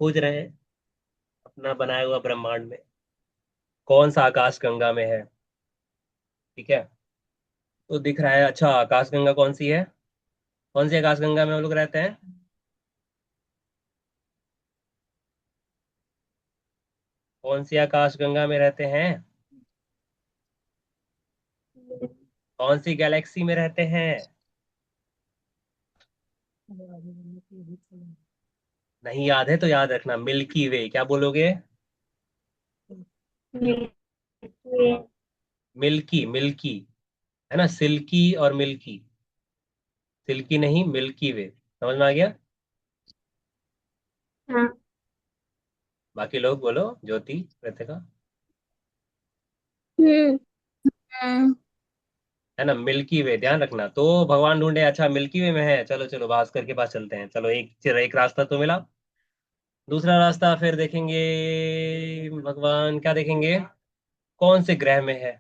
पूछ रहे हैं अपना बनाया हुआ ब्रह्मांड में कौन सा आकाश गंगा में है, ठीक है? तो दिख रहा है, अच्छा आकाश गंगा कौन सी है? कौन सी आकाश गंगा में हम लोग रहते हैं? कौन सी आकाश गंगा में रहते हैं? कौन सी गैलेक्सी में रहते हैं? नहीं याद है तो याद रखना, मिल्की वे, क्या बोलोगे? मिल्की वे। मिल्की, मिल्की, है ना, सिल्की और मिल्की। सिल्की नहीं, मिल्की वे, समझ में आ गया? हाँ। बाकी लोग बोलो, ज्योति, कृतिका। हम्म। हम्म। है ना, मिल्की वे, ध्यान रखना। तो भगवान ढूंढे, अच्छा मिल्की वे में है, चलो चलो भास्कर के पास चलते हैं, चलो एक रास्ता तो मिला। दूसरा रास्ता फिर देखेंगे, भगवान क्या देखेंगे, कौन से ग्रह में है।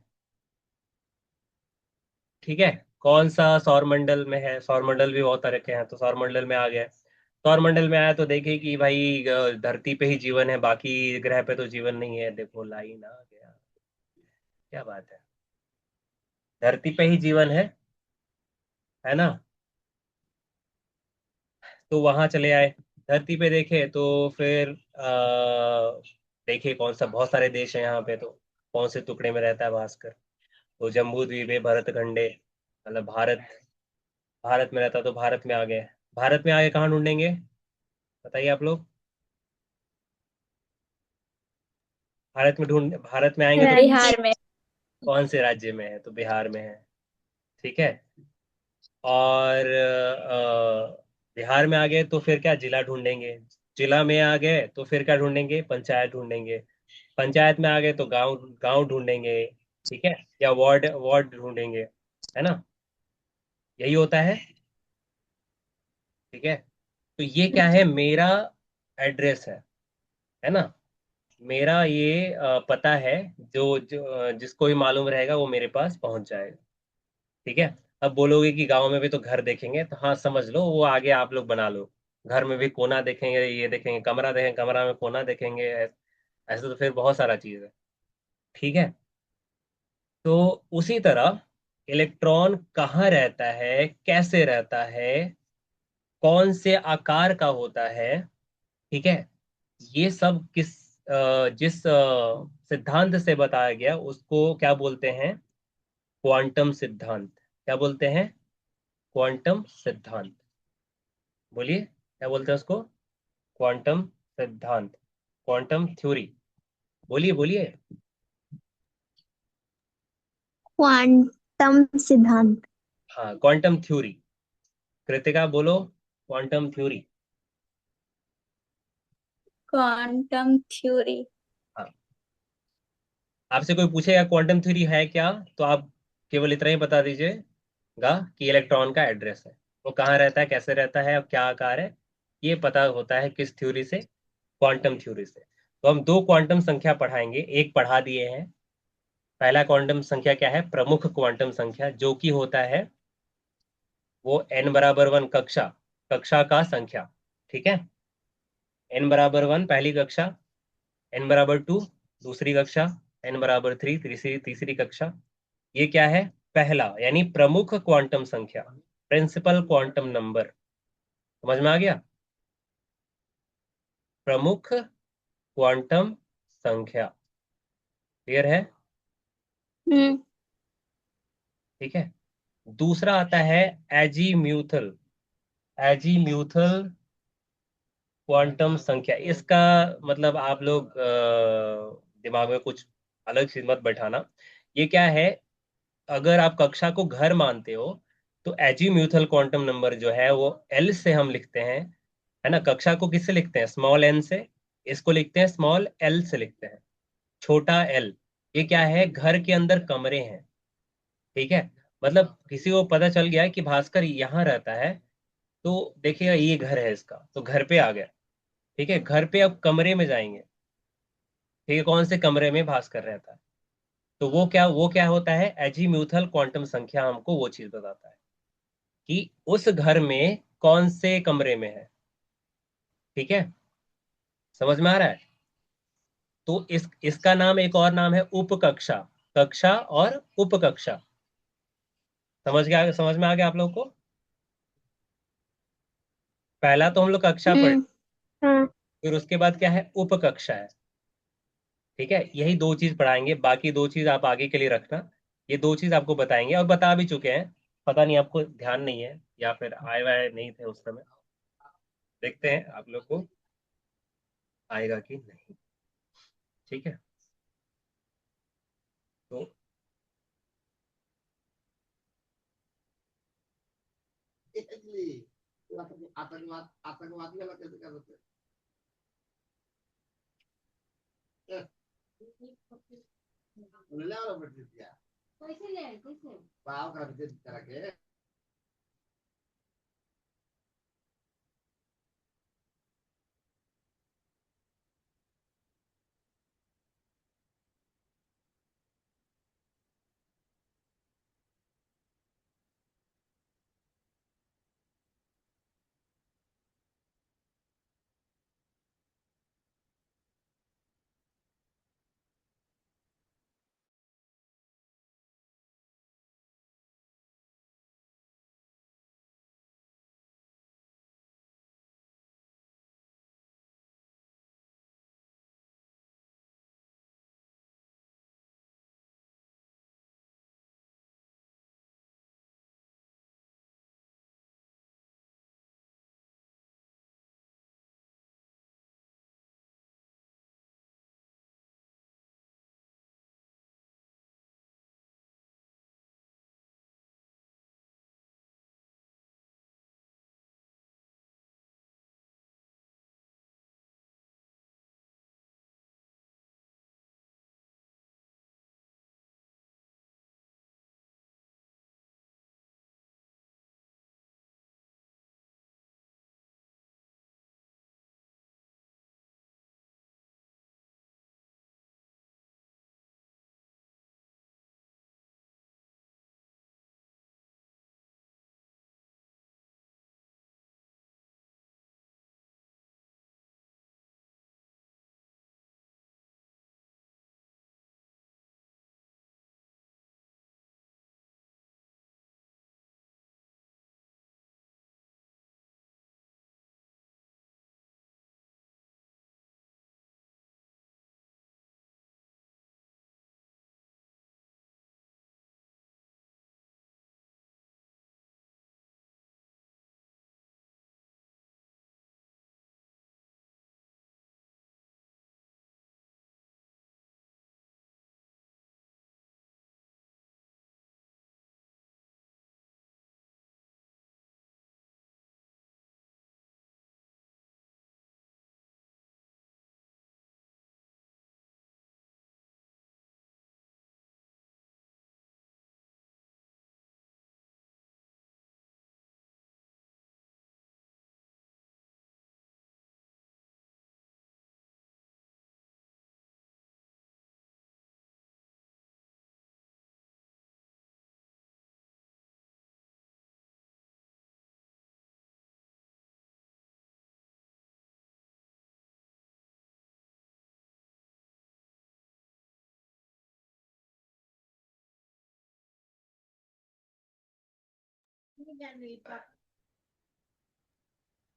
ठीक है, कौन सा सौर मंडल में है, सौर मंडल भी बहुत तरह के हैं, तो सौर मंडल में आ गए। सौर मंडल में आया तो देखे कि भाई धरती पे ही जीवन है, बाकी ग्रह पे तो जीवन नहीं है, देखो लाइन आ गया, क्या बात है, धरती पे ही जीवन है ना। तो वहां चले आए, धरती पे देखे तो फिर देखे कौन सा, बहुत सारे देश हैं यहाँ पे, तो कौन से टुकड़े में रहता है भास्कर। तो जम्बू द्वीप है, भरत खंडे, मतलब भारत, भारत में रहता, तो भारत में आ गए। भारत में आगे कहाँ ढूंढेंगे, बताइए आप लोग। भारत में आएंगे तो बिहार में। कौन से राज्य में है, तो बिहार में है। ठीक है, और बिहार में आ गए तो फिर क्या, जिला ढूंढेंगे। जिला में आ गए तो फिर क्या ढूंढेंगे, पंचायत ढूंढेंगे। पंचायत में आ गए तो गांव, गांव ढूंढेंगे। ठीक है, या वार्ड, वार्ड ढूंढेंगे, है ना, यही होता है। ठीक है, तो ये क्या है, मेरा एड्रेस है ना, मेरा ये पता है, जो जिसको भी मालूम रहेगा वो मेरे पास पहुंच जाएगा। ठीक है, अब बोलोगे कि गांव में भी तो घर देखेंगे, तो हाँ समझ लो, वो आगे आप लोग बना लो। घर में भी कोना देखेंगे, ये देखेंगे, कमरा देखेंगे, कमरा में कोना देखेंगे, ऐसे तो फिर बहुत सारा चीज है। ठीक है, तो उसी तरह इलेक्ट्रॉन कहाँ रहता है, कैसे रहता है, कौन से आकार का होता है, ठीक है, ये सब जिस सिद्धांत से बताया गया उसको क्या बोलते हैं, क्वांटम सिद्धांत। क्या बोलते हैं, क्वांटम सिद्धांत। बोलिए, क्या बोलते हैं उसको, क्वांटम सिद्धांत, क्वांटम थ्योरी। बोलिए बोलिए। क्वांटम सिद्धांत। हाँ, क्वांटम थ्योरी। कृतिका बोलो, क्वांटम थ्योरी। Quantum theory. हाँ, आपसे कोई पूछेगा क्वांटम थ्योरी है क्या, तो आप केवल इतना ही बता दीजिएगा कि इलेक्ट्रॉन का एड्रेस है, वो कहाँ रहता है, कैसे रहता है और क्या आकार है, ये पता होता है किस थ्योरी से, क्वांटम थ्योरी से। तो हम दो क्वांटम संख्या पढ़ाएंगे, एक पढ़ा दिए हैं। पहला क्वांटम संख्या क्या है, प्रमुख क्वांटम संख्या, जो कि होता है वो n = 1 कक्षा, कक्षा का संख्या। ठीक है, n = 1 पहली कक्षा, n = 2 दूसरी कक्षा, n = 3 तीसरी तीसरी कक्षा। ये क्या है, पहला यानी प्रमुख क्वांटम संख्या, प्रिंसिपल क्वांटम नंबर। समझ में आ गया, प्रमुख क्वांटम संख्या, क्लियर है? हम्म। ठीक है, दूसरा आता है एजीम्यूथल, एजीम्यूथल क्वांटम संख्या। इसका मतलब आप लोग दिमाग में कुछ अलग चीज मत बैठाना। ये क्या है, अगर आप कक्षा को घर मानते हो तो एजीम्यूथल क्वांटम नंबर जो है वो एल से हम लिखते हैं, है ना। कक्षा को किससे लिखते हैं, स्मॉल एन से, इसको लिखते हैं स्मॉल एल से लिखते हैं, छोटा एल। ये क्या है, घर के अंदर कमरे हैं। ठीक है, मतलब किसी को पता चल गया कि भास्कर यहाँ रहता है, तो देखिएगा ये घर है इसका, तो घर पे आ गया। ठीक है, घर पे अब कमरे में जाएंगे। ठीक है, कौन से कमरे में भास्कर रहता है, तो वो क्या होता है, एजीम्यूथल क्वांटम संख्या हमको वो चीज बताता है कि उस घर में कौन से कमरे में है। ठीक है, समझ में आ रहा है? तो इसका नाम, एक और नाम है उपकक्षा, कक्षा और उपकक्षा। समझ में आ गया आप लोगों को? पहला तो हम लोग कक्षा पढ़े, हम्म। हाँ। फिर उसके बाद क्या है, उपकक्षा है। ठीक है, यही दो चीज पढ़ाएंगे, बाकी दो चीज आप आगे के लिए रखना। ये दो चीज आपको बताएंगे और बता भी चुके हैं, पता नहीं आपको ध्यान नहीं है या फिर आए वाए नहीं थे उस समय। देखते हैं आप लोग को आएगा कि नहीं। ठीक है, तो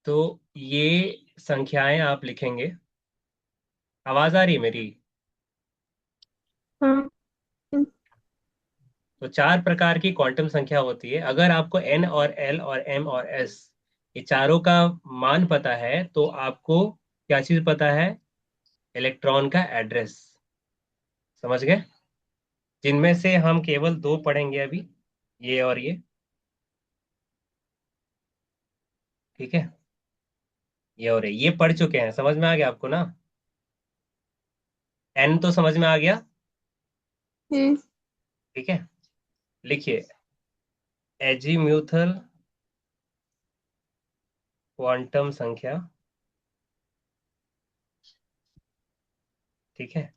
तो ये संख्याएं आप लिखेंगे। आवाज आ रही है मेरी? हाँ। तो चार प्रकार की क्वांटम संख्या होती है। अगर आपको एन और एल और एम और एस, ये चारों का मान पता है, तो आपको क्या चीज पता है? इलेक्ट्रॉन का एड्रेस। समझ गए? जिनमें से हम केवल दो पढ़ेंगे अभी, ये और ठीक है, ये और ये पढ़ चुके हैं। समझ में आ गया आपको ना? एन तो समझ में आ गया। हम्म। ठीक है, लिखिए। एजीम्यूथल क्वांटम संख्या। ठीक है,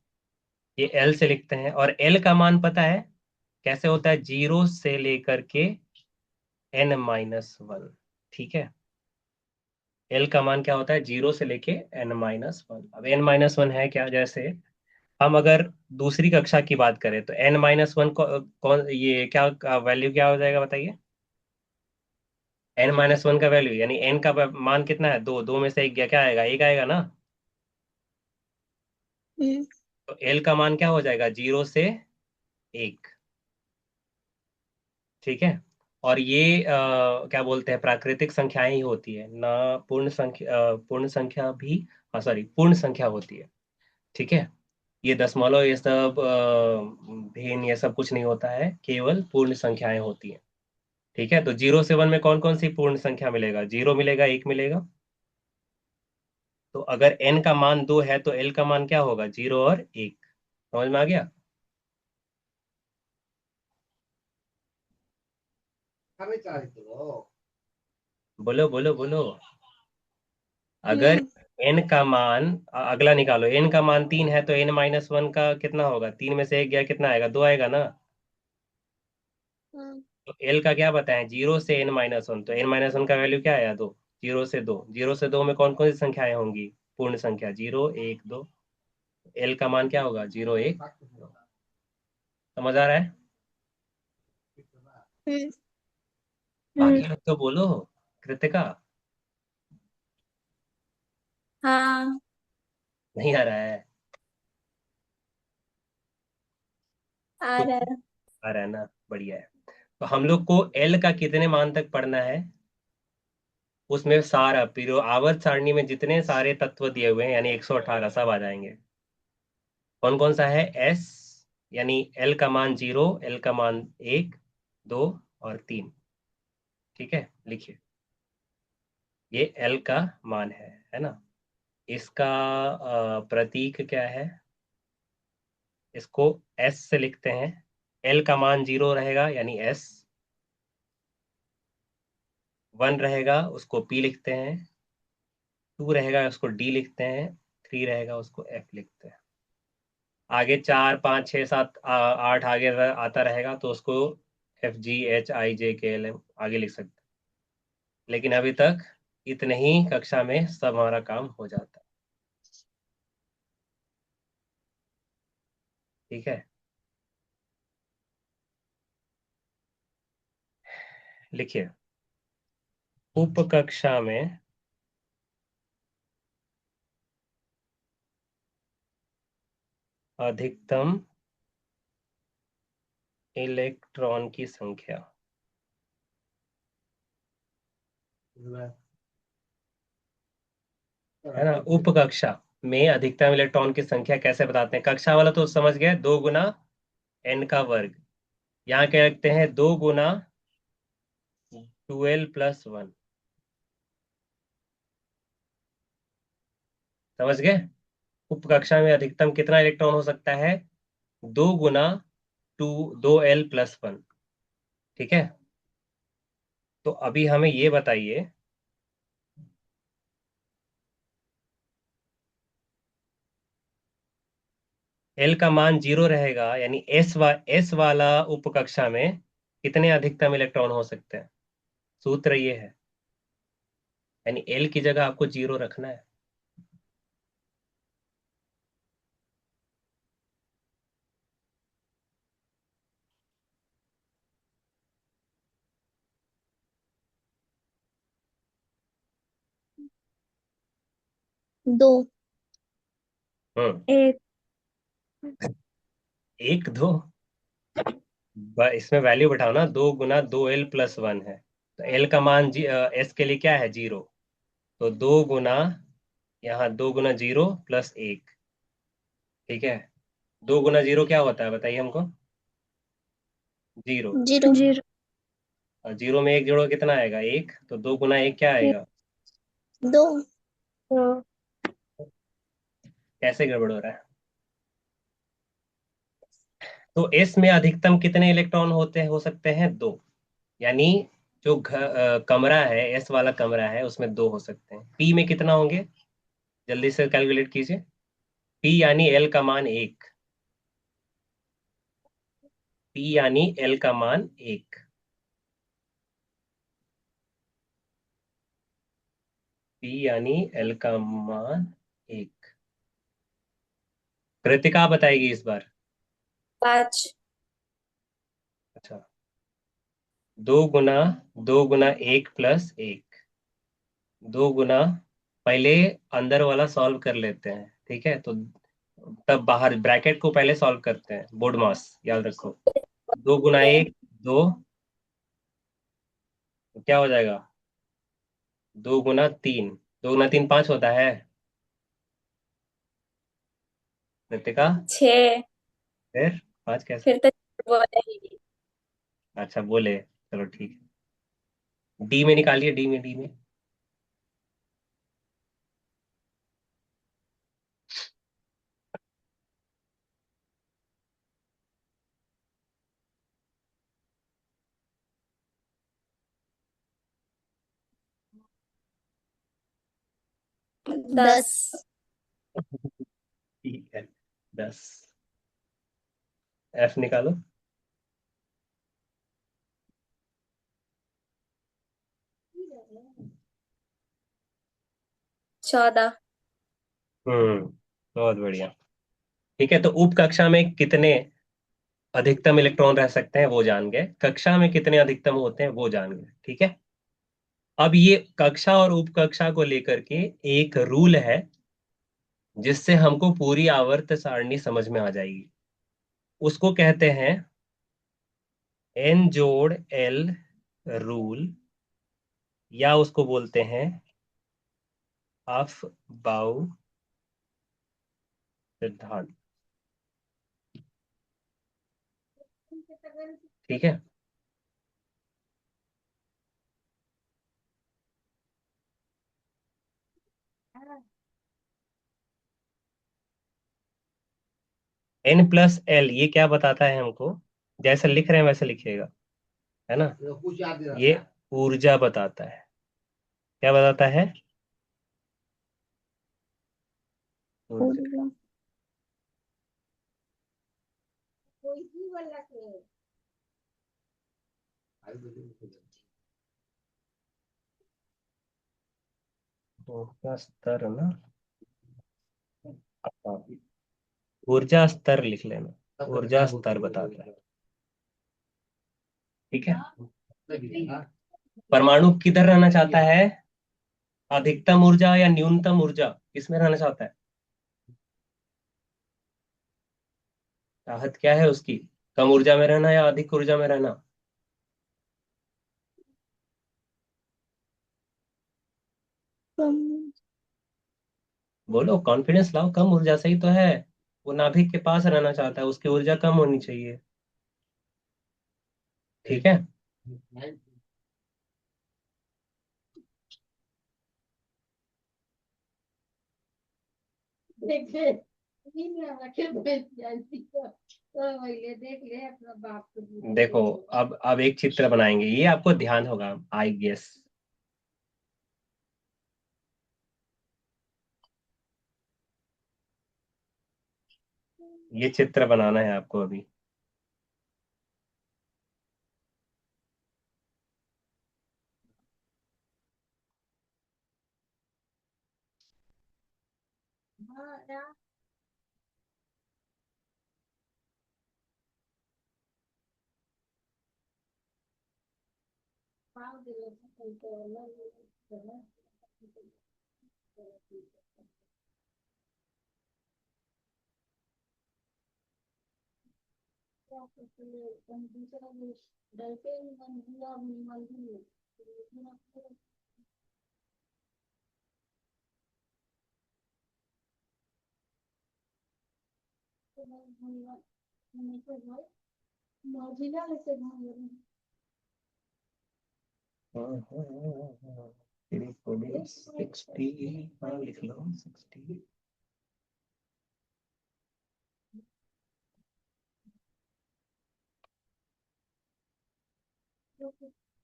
ये एल से लिखते हैं, और एल का मान पता है कैसे होता है? 0 से लेकर के n-1। ठीक है, एल का मान क्या होता है? 0 से लेके n-1। अब n-1 है क्या? जैसे हम अगर दूसरी कक्षा की बात करें, तो n-1 कौन, ये क्या वैल्यू क्या हो जाएगा बताइए? n-1 का वैल्यू यानी n का मान कितना है? दो। दो में से एक गया, क्या आएगा? एक आएगा ना। हम्म। तो एल का मान क्या हो जाएगा? 0 से 1। ठीक है, और ये क्या बोलते हैं, प्राकृतिक संख्याएं ही होती है ना। पूर्ण संख्या, पूर्ण संख्या भी, हाँ सॉरी, पूर्ण संख्या होती है। ठीक है, ये दशमलव, ये सब भिन्न, ये सब कुछ नहीं होता है, केवल पूर्ण संख्याएं होती हैं। ठीक है, तो 0 से 1 में कौन कौन सी पूर्ण संख्या मिलेगा? 0 मिलेगा, 1 मिलेगा। तो अगर n का मान 2 है तो l का मान क्या होगा? 0 और 1। समझ में आ गया? बोलो बोलो बोलो। अगर हम्म। n का मान अगला निकालो, n का मान 3 है तो n-1 का कितना होगा? 3 में से 1 गया, कितना आएगा? 2 आएगा ना। हाँ। तो l का क्या बताएं? 0 से n-1, तो n-1 का वैल्यू क्या आया? 2। 0 से 2, 0 से 2 में कौन कौन सी संख्याएं होंगी? पूर्ण संख्या, 0 1 2। l का मान क्या होगा? 0 1 2। समझ आ रहा है? हम्म। बाकी लोग तो बोलो। कृतिका, हाँ। नहीं आ रहा है? आ कुछ रहा है। आ रहा है ना? बढ़िया है। तो हम लोग को एल का कितने मान तक पढ़ना है? उसमें सारा पीरो आवर्त सारणी में जितने सारे तत्व दिए हुए हैं यानी 118 सब आ जाएंगे। कौन कौन सा है? एस, यानी एल का मान 0, एल का मान 1 2 और 3। ठीक है, लिखिए। ये एल का मान है ना? इसका प्रतीक क्या है? इसको एस से लिखते हैं। एल का मान 0 रहेगा यानी एस, 1 रहेगा उसको पी लिखते हैं, 2 रहेगा उसको डी लिखते हैं, 3 रहेगा उसको एफ लिखते हैं। आगे 4 5 6 7 8 आगे आता रहेगा तो उसको FGHIJKLM आगे लिख सकते हैं। लेकिन अभी तक इतने ही कक्षा में सब हमारा काम हो जाता है। ठीक है, लिखिए। उप कक्षा में अधिकतम इलेक्ट्रॉन की संख्या, है ना? उप कक्षा में अधिकतम इलेक्ट्रॉन की संख्या कैसे बताते हैं? कक्षा वाला तो समझ गए, 2 गुना n का वर्ग। यहाँ क्या रखते हैं? 2 गुना 12+1। समझ गए? उप कक्षा में अधिकतम कितना इलेक्ट्रॉन हो सकता है? 2 गुना 2l+1। ठीक है, तो अभी हमें ये बताइए, एल का मान 0 रहेगा यानी एस वाला उप कक्षा में कितने अधिकतम इलेक्ट्रॉन हो सकते हैं? सूत्र ये है, यानी एल की जगह आपको 0 रखना है। दो। हम्म। एक। 1 2, इसमें वैल्यू बैठाओ ना, 2 गुना 2l+1 है। तो एल का मान एस के लिए क्या है? 0। तो 2 गुना, यहाँ 2 गुना 0+1। ठीक है, 2 गुना 0 क्या होता है बताइए हमको? 0। जीरो। जीरो। और 0 में 1 जोड़ो कितना आएगा? 1। तो 2 गुना 1 क्या आएगा? दो। तो कैसे गड़बड़ हो रहा है? तो एस में अधिकतम कितने इलेक्ट्रॉन हो सकते हैं? 2। यानी जो कमरा है, एस वाला कमरा है, उसमें 2 हो सकते हैं। पी में कितना होंगे? जल्दी से कैलकुलेट कीजिए। पी यानी एल का मान 1। पी यानी एल का मान 1। पी यानी एल का मान 1। कृतिका बताएगी इस बार। पाँच। अच्छा, 2 गुना 1 + 1। 2 गुना, पहले अंदर वाला सॉल्व कर लेते हैं, ठीक है? तो तब बाहर ब्रैकेट को पहले सॉल्व करते हैं, बोर्ड मास याद रखो। 2 गुना 1 2, तो क्या हो जाएगा? 2 गुना 3, 2 गुना 3 5 होता है। कृतिका, छः। फिर 5 कैसे? फिर तो बोलेगी। अच्छा, बोले, चलो ठीक है। डी में निकालिए, डी में। दस। ठीक है, 10। एफ निकालो। 14। हम्म, बहुत बढ़िया। ठीक है, तो उप कक्षा में कितने अधिकतम इलेक्ट्रॉन रह सकते हैं वो जान गए, कक्षा में कितने अधिकतम होते हैं वो जान गए। ठीक है, अब ये कक्षा और उप कक्षा को लेकर के एक रूल है जिससे हमको पूरी आवर्त सारणी समझ में आ जाएगी। उसको कहते हैं एन जोड़ एल रूल, या उसको बोलते हैं अफ बाउ सिद्धांत। ठीक है, एन प्लस एल ये क्या बताता है हमको, जैसे लिख रहे हैं वैसे लिखिएगा, है ना। ये ऊर्जा बताता है। क्या बताता है? ऊर्जा। ऊर्जा स्तर ना, हाँ, ऊर्जा स्तर लिख लेना, ऊर्जा स्तर बताता है। ठीक है, परमाणु किधर रहना चाहता है, अधिकतम ऊर्जा या न्यूनतम ऊर्जा, किसमें रहना चाहता है? चाहत क्या है उसकी, कम ऊर्जा में रहना या अधिक ऊर्जा में रहना? बोलो, कॉन्फिडेंस लाओ, कम ऊर्जा से ही तो है। वो नाभिक के पास रहना चाहता है, उसकी ऊर्जा कम होनी चाहिए। ठीक है, देखो, अब एक चित्र बनाएंगे, ये आपको ध्यान होगा आई गेस। ये चित्र बनाना है आपको अभी। हाँ, 60, हाँ लिख लो 60।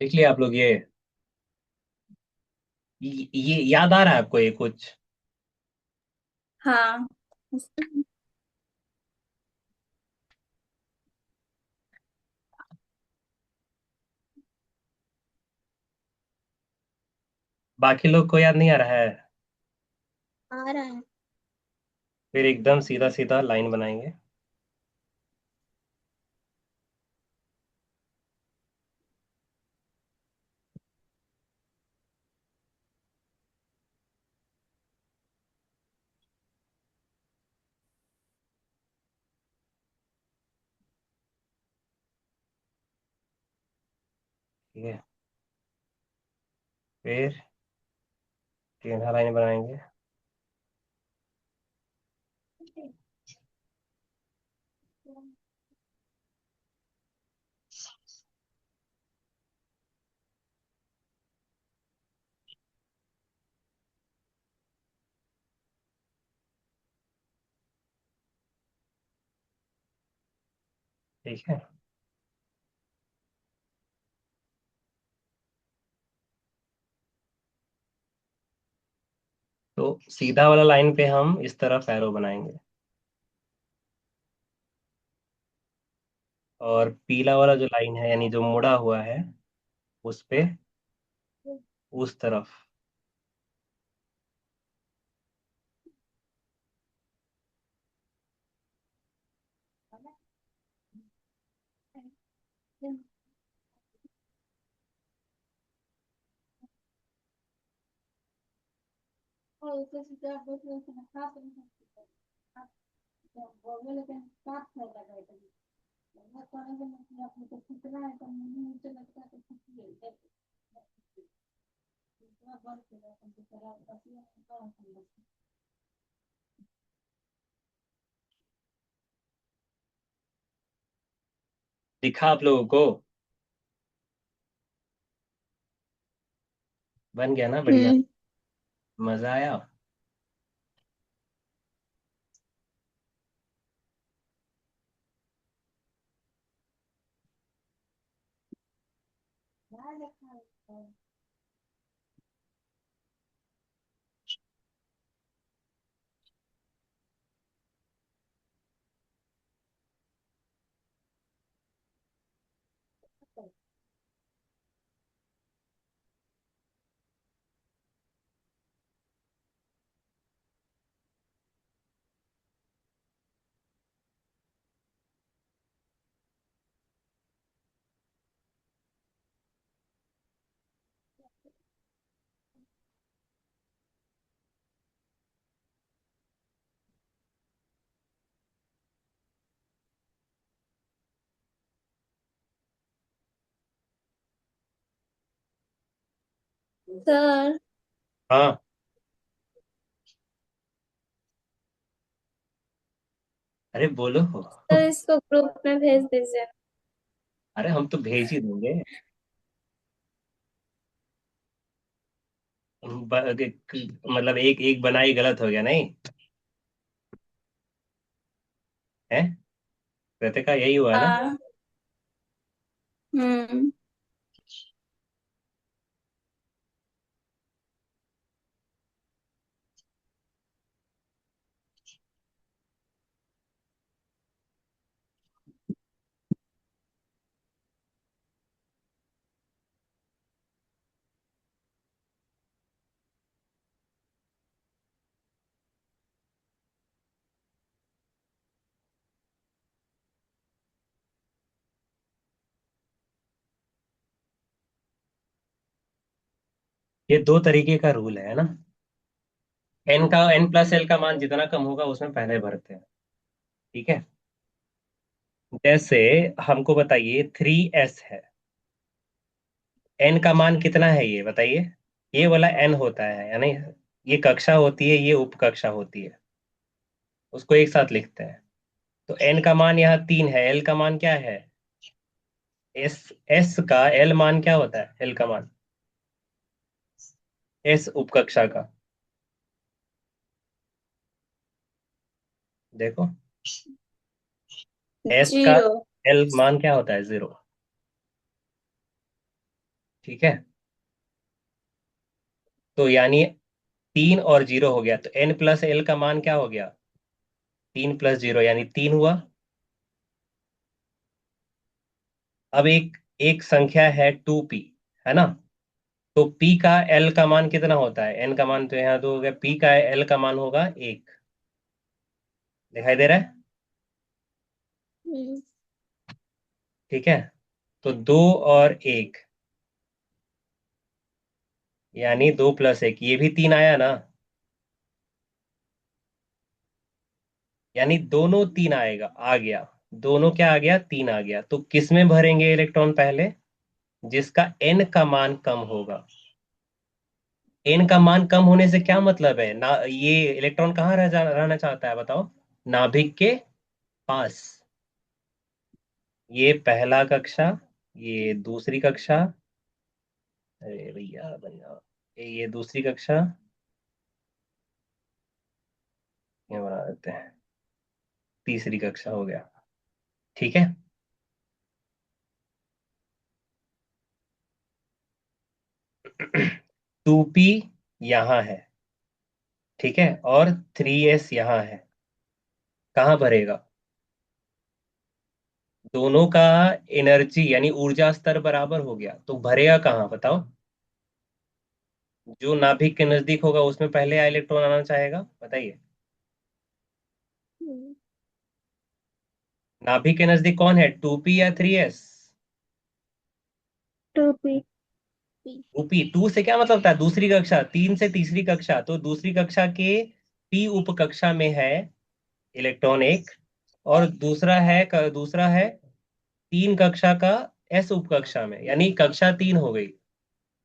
लिख लिया आप लोग ये याद आ रहा है आपको ये कुछ? हाँ। बाकी लोग को याद नहीं आ रहा है? आ रहा है। फिर एकदम सीधा सीधा लाइन बनाएंगे। ठीक है, फिर टेढ़ा लाइन बनाएंगे। ठीक है। तो सीधा वाला लाइन पे हम इस तरफ एरो बनाएंगे, और पीला वाला जो लाइन है यानी जो मुड़ा हुआ है उस पे उस तरफ। दिखा आप लोगों को? बन गया ना बढ़िया? हम्म। मजा आया? सर हाँ। अरे बोलो। सर इसको ग्रुप में भेज दीजिए। अरे हम तो भेज ही देंगे। मतलब एक एक बनाई गलत हो गया नहीं है? कृतिका यही हुआ है ना? हाँ। हम्म। ये दो तरीके का रूल है ना? एन का एन प्लस एल का मान जितना कम होगा उसमें पहले भरते हैं। ठीक है। जैसे हमको बताइए 3s है, एन का मान कितना है ये बताइए? ये वाला एन होता है यानी ये कक्षा होती है, ये उपकक्षा होती है, उसको एक साथ लिखते हैं। तो एन का मान यहाँ 3 है, एल का मान क्या है? एस एस का एल मान क्या होता है? एल का मान एस उपकक्षा का, देखो एस का 0। एल मान क्या होता है? 0। ठीक है। तो यानी 3 और 0 हो गया, तो एन प्लस एल का मान क्या हो गया? 3 + 0 यानी 3 हुआ। अब एक एक संख्या है 2p, है ना? तो p का l का मान कितना होता है? n का मान तो यहाँ 2 हो गया, p का l का मान होगा 1। दिखाई दे रहा है? हम्म। ठीक है। तो 2 और 1 यानी 2 + 1, ये भी 3 आया ना? यानी दोनों 3 आएगा, आ गया। दोनों क्या आ गया? 3 आ गया। तो किस में भरेंगे इलेक्ट्रॉन पहले? जिसका n का मान कम होगा। n का मान कम होने से क्या मतलब है ना? ये इलेक्ट्रॉन कहाँ रहना चाहता है बताओ? नाभिक के पास। ये पहला कक्षा, ये दूसरी कक्षा, अरे भैया भैया, ये दूसरी कक्षा, ये बना देते हैं तीसरी कक्षा हो गया। ठीक है। 2p यहाँ है, ठीक है, और 3s यहाँ है, कहाँ भरेगा? दोनों का एनर्जी यानी ऊर्जा स्तर बराबर हो गया, तो भरेगा कहाँ बताओ? जो नाभिक के नजदीक होगा उसमें पहले इलेक्ट्रॉन आना चाहेगा, बताइए। नाभिक के नजदीक कौन है, 2p या 3s? 2p। 2p, 2 से क्या मतलब था, दूसरी कक्षा, 3 से तीसरी कक्षा, तो दूसरी कक्षा के p उप कक्षा में है इलेक्ट्रॉन एक, और दूसरा है 3 कक्षा का s उप कक्षा में, यानी कक्षा 3 हो गई,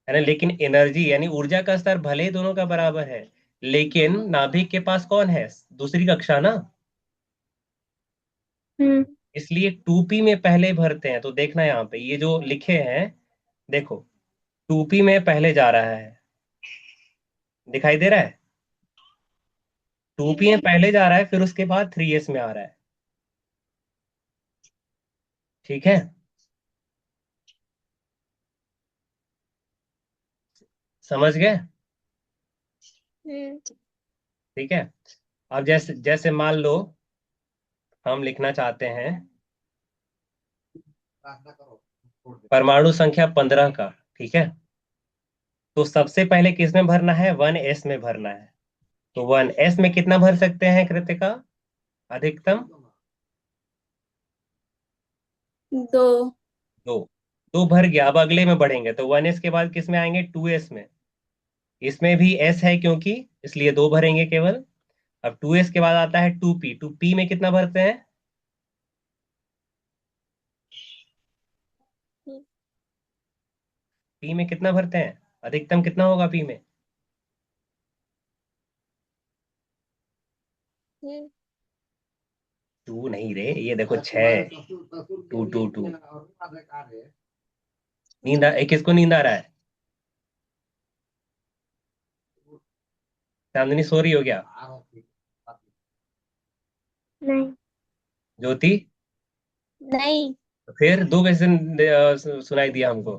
है ना। लेकिन एनर्जी यानी ऊर्जा का स्तर भले ही दोनों का बराबर है, लेकिन नाभिक के पास कौन है, दूसरी कक्षा ना, हम्म। इसलिए 2p में पहले भरते हैं। तो देखना यहाँ पे ये जो लिखे हैं, देखो 2p में पहले जा रहा है, दिखाई दे रहा है, 2p में पहले जा रहा है, फिर उसके बाद 3s में आ रहा है, ठीक है, समझ गए? हम्म। ठीक है। अब जैसे जैसे मान लो हम लिखना चाहते हैं परमाणु संख्या 15 का, ठीक है, तो सबसे पहले किस में भरना है, 1s में भरना है। तो 1s में कितना भर सकते हैं कृतिका, अधिकतम? दो। दो। दो भर गया, अब अगले में बढ़ेंगे तो 1s के बाद किस में आएंगे, 2s में। इसमें भी s है क्योंकि, इसलिए दो भरेंगे केवल। अब 2s के बाद आता है 2p, 2p में कितना भरते हैं, p में कितना भरते हैं, अधिकतम कितना होगा p में? 2 नहीं रे, ये देखो 6, 2 2 2। किसको नींद आ रहा है, चांदनी सो रही हो क्या? नहीं। ज्योति? नहीं। तो फिर दो कैसे सुनाई दिया हमको?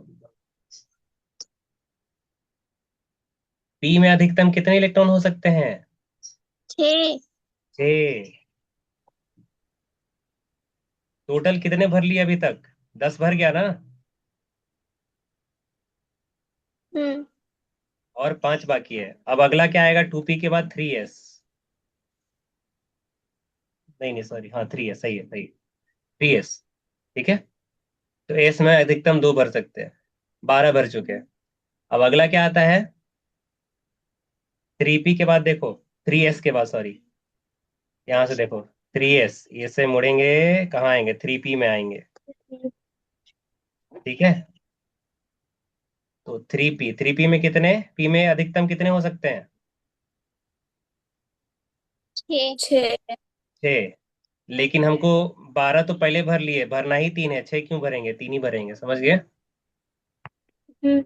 p में अधिकतम कितने इलेक्ट्रॉन हो सकते हैं? 6। 6। टोटल कितने भर लिए अभी तक, 10 भर गया ना, हम्म। और 5 बाकी है। अब अगला क्या आएगा, 2p के बाद 3s, नहीं नहीं सॉरी, हाँ 3s, सही है, सही, 3s, ठीक है। तो s में अधिकतम 2 भर सकते हैं, 12 भर चुके हैं। अब अगला क्या आता है, 3p के बाद देखो, 3s के बाद सॉरी, यहाँ से देखो, 3s, ये से मुड़ेंगे, कहाँ आएंगे, 3p में आएंगे, ठीक है। तो 3p में कितने, p में अधिकतम कितने हो सकते हैं, 6। 6। लेकिन हमको 12 तो पहले भर लिए, भरना ही 3 है, 6 क्यों भरेंगे, 3 ही भरेंगे, समझ गए? हम्म।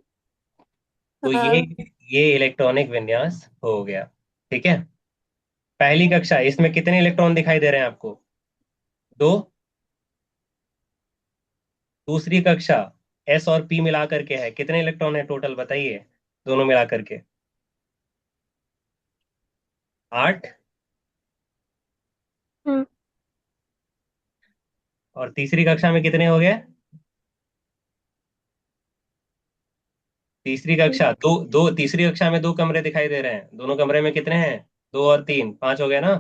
तो ये हाँ। ये इलेक्ट्रॉनिक विन्यास हो गया, ठीक है। पहली कक्षा, इसमें कितने इलेक्ट्रॉन दिखाई दे रहे हैं आपको, 2। दूसरी कक्षा, एस और पी मिला करके है, कितने इलेक्ट्रॉन है टोटल बताइए, दोनों मिला करके? 8। हम्म। और तीसरी कक्षा में कितने हो गए, तीसरी कक्षा, दो दो, तीसरी कक्षा में 2 कमरे दिखाई दे रहे हैं, दोनों कमरे में कितने हैं, 2 और 3, 5 हो गया ना।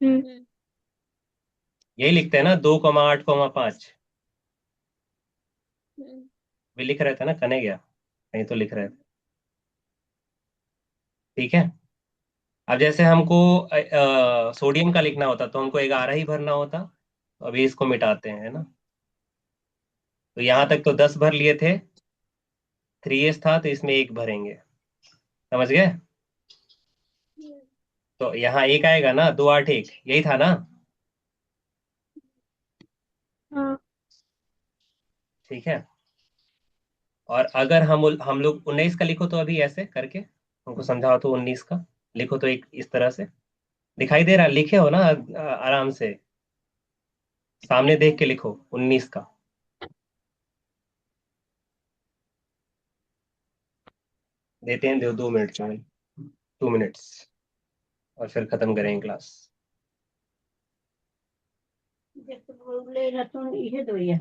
हम्म। यही लिखते हैं ना, 2,8,5, भी लिख रहे थे ना, कने गया नहीं तो लिख रहे थे, ठीक है। अब जैसे हमको सोडियम का लिखना होता तो हमको 11 ही भरना होता, तो अभी इसको मिटाते हैं, है ना। तो यहाँ तक तो 10 भर लिए थे, 3s था तो इसमें एक भरेंगे, समझ गए? तो यहाँ एक आएगा ना, 2 8 1, यही था ना, हाँ। ठीक है। और अगर हम लोग 19 का लिखो तो अभी ऐसे करके हमको समझाओ, तो 19 का लिखो तो एक इस तरह से, दिखाई दे रहा, लिखे हो ना आराम से, सामने देख के लिखो 19 का। देते हैं, दो 2 मिनट में, 2 मिनट्स, और फिर खत्म करेंगे क्लास। जैसे बोले ना तुम ये दो ये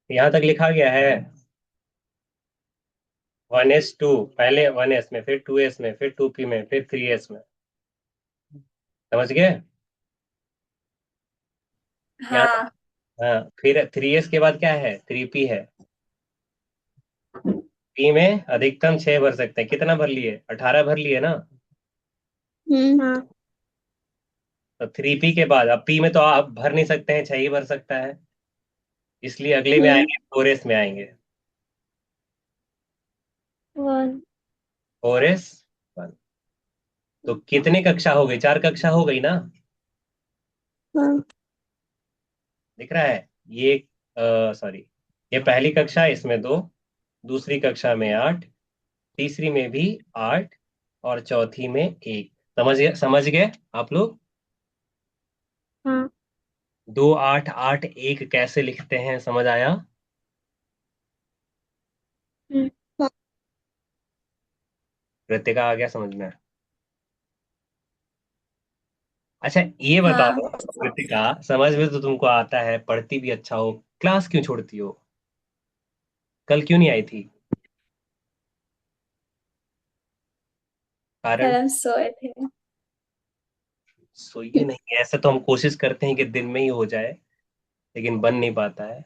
यहाँ तक लिखा गया है। 1s2, पहले 1s में, फिर 2s में, फिर 2p में, फिर 3s में। समझ गए? यहाँ तक। हाँ। हाँ, फिर 3s के बाद क्या है? 3p है। p में अधिकतम 6 भर सकते हैं। कितना भर लिए? 18 भर लिए ना। हाँ। तो 3p के बाद अब p में तो आप भर नहीं सकते हैं, 6 ही भर सकता है, इसलिए अगले में आएंगे, 4s में आएंगे। 1। 4s। तो कितने कक्षा हो गई? 4 कक्षा हो गई ना। हाँ। दिख रहा है ये? सॉरी, ये पहली कक्षा है, इसमें 2, दूसरी कक्षा में 8, तीसरी में भी 8, और चौथी में 1। समझ गए आप लोग? हाँ। 2 8 8 1 कैसे लिखते हैं, समझ आया? हाँ। कृतिका, आ गया समझ में? अच्छा, ये बता हाँ। दो कृतिका, समझ में तो तुमको आता है, पढ़ती भी अच्छा हो, क्लास क्यों छोड़ती हो? कल क्यों नहीं आई थी? कल कारण? हम सोए थे। सोइए नहीं, ऐसा तो हम कोशिश करते हैं कि दिन में ही हो जाए, लेकिन बन नहीं पाता है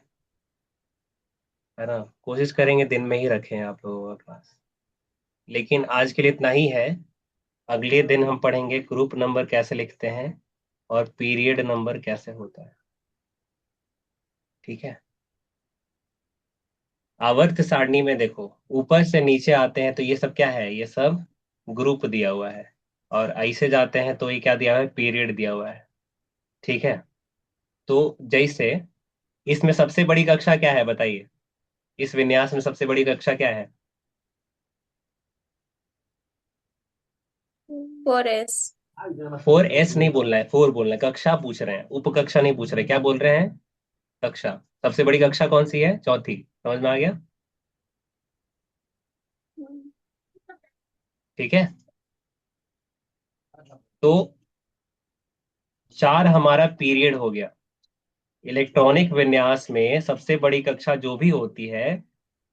ना? कोशिश करेंगे दिन में ही रखें आप लोगों का क्लास। लेकिन आज के लिए इतना ही है। अगले दिन हम पढ़ेंगे ग्रुप नंबर कैसे लिखते हैं, और पीरियड नंबर कैसे होता है। ठीक है? आवर्त सारणी में देखो, ऊपर से नीचे आते हैं तो ये सब क्या है? ये सब ग्रुप दिया हुआ है। और ऐसे जाते हैं तो ये क्या दिया हुआ है? पीरियड दिया हुआ है। ठीक है? तो जैसे इसमें सबसे बड़ी कक्षा क्या है बताइए? इस विन्यास में सबसे बड़ी कक्षा क्या है? 4S। 4s नहीं बोलना है, 4 बोलना है। कक्षा पूछ रहे हैं, उपकक्षा नहीं पूछ रहे। क्या बोल रहे हैं? कक्षा। सबसे बड़ी कक्षा कौन सी है? चौथी। समझ में आ गया? ठीक है। तो 4 हमारा पीरियड हो गया। इलेक्ट्रॉनिक विन्यास में सबसे बड़ी कक्षा जो भी होती है,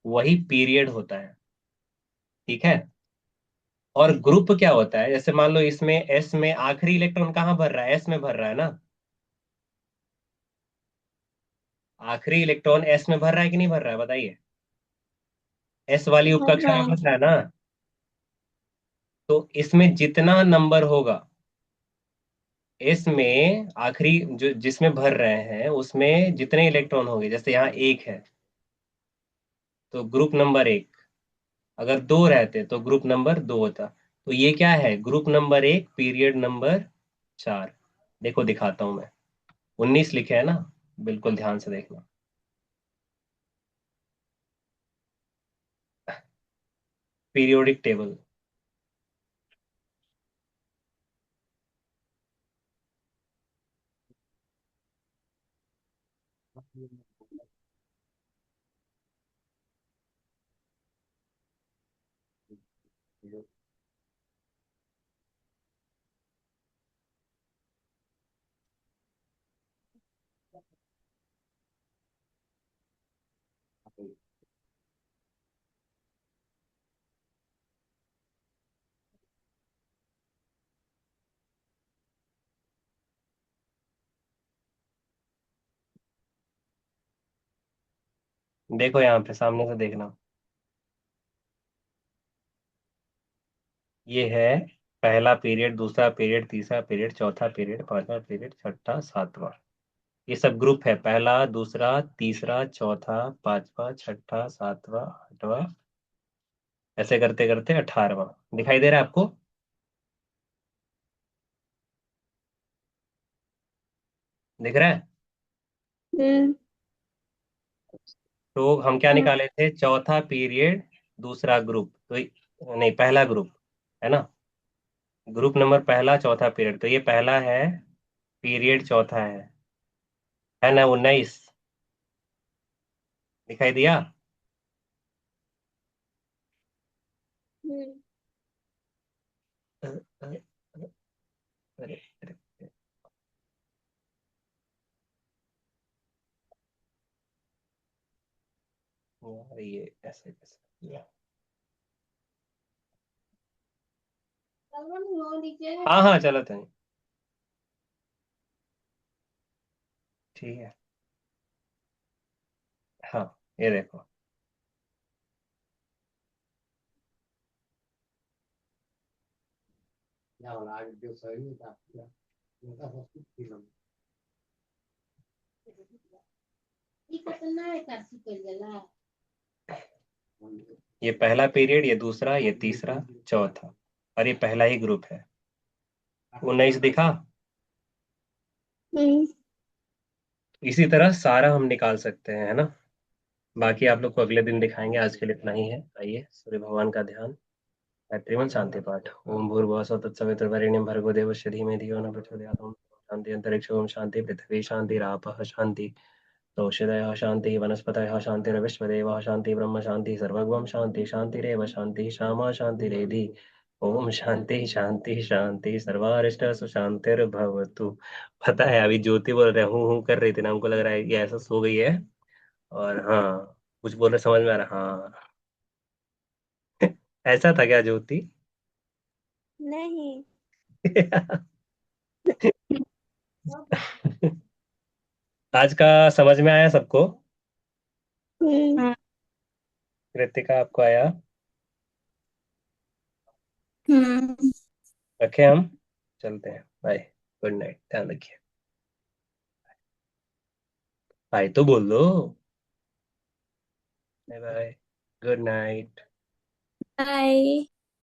वही पीरियड होता है। ठीक है? और ग्रुप क्या होता है? जैसे मान लो इसमें एस में आखिरी इलेक्ट्रॉन कहाँ भर रहा है? एस में भर रहा है ना। आखिरी इलेक्ट्रॉन एस में भर रहा है कि नहीं भर रहा है, बताइए? एस वाली उपकक्षा में हाँ। भर रहा है ना। तो इसमें जितना नंबर होगा, इसमें आखिरी जो जिसमें भर रहे हैं उसमें जितने इलेक्ट्रॉन होंगे, जैसे यहाँ 1 है तो ग्रुप नंबर 1, अगर 2 रहते तो ग्रुप नंबर 2 होता। तो ये क्या है, ग्रुप नंबर 1 पीरियड नंबर 4। देखो दिखाता हूं मैं, 19 लिखे है ना, बिल्कुल ध्यान से देखना। Periodic table. देखो यहाँ पे सामने से देखना, ये है पहला पीरियड, दूसरा पीरियड, तीसरा पीरियड, चौथा पीरियड, पांचवा पीरियड, छठा, सातवां। ये सब ग्रुप है, पहला, दूसरा, तीसरा, चौथा, पांचवा, छठा, सातवां, आठवां, ऐसे करते करते 18वां। दिखाई दे रहा है आपको? दिख रहा है? हम्म। तो हम क्या हाँ। निकाले थे, चौथा पीरियड दूसरा ग्रुप, तो नहीं, पहला ग्रुप है ना, ग्रुप नंबर पहला चौथा पीरियड, तो ये पहला है, पीरियड चौथा है ना, 19। दिखाई दिया? हम्म। अ, अ, अरे अरे, यार ये ऐसे कैसे किया? हाँ हाँ चलो तो, ठीक है। हाँ, ये देखो। ये पहला पीरियड, ये दूसरा, ये तीसरा, चौथा, और ये पहला ही ग्रुप है। 19 दिखा? हम्म। इसी तरह सारा हम निकाल सकते हैं, है ना। बाकी आप लोग को अगले दिन दिखाएंगे, आज के लिए इतना ही है। आइए, सूर्य भगवान का ध्यान। गायत्रीमन शांति पाठ। ओम भूर्भुवः स्वः तत्सवितुर्वरेण्यं भर्गो देवस्य धीमहि धियो न प्रचोदयात्। ओम शांति अंतरिक्ष, ओम शांति पृथ्वी, शांति रापः, शांति तोषिदयः, शांति वनस्पतयः, शांतिर्विश्वदेवः, शांति ब्रह्म, शांति सर्वगम, शांति शांतिरेव, शांति श्यामा, शांतिरेधि। ओम शांति शांति शांति, सर्वारिष्ट सुशांतिर्भवतु। पता है अभी ज्योति बोल रहे हूँ कर रही थी ना, हमको लग रहा है ये ऐसा सो गई है। और हाँ, कुछ बोल रहे समझ में आ रहा, हाँ। ऐसा था क्या ज्योति? नहीं। आज का समझ में आया सबको? हम्म। कृतिका आपको आया? हम्म। रखे हम, चलते हैं, बाय, गुड नाइट, ध्यान रखिए। बाय तो बोल दो। Bye bye, good night. Bye.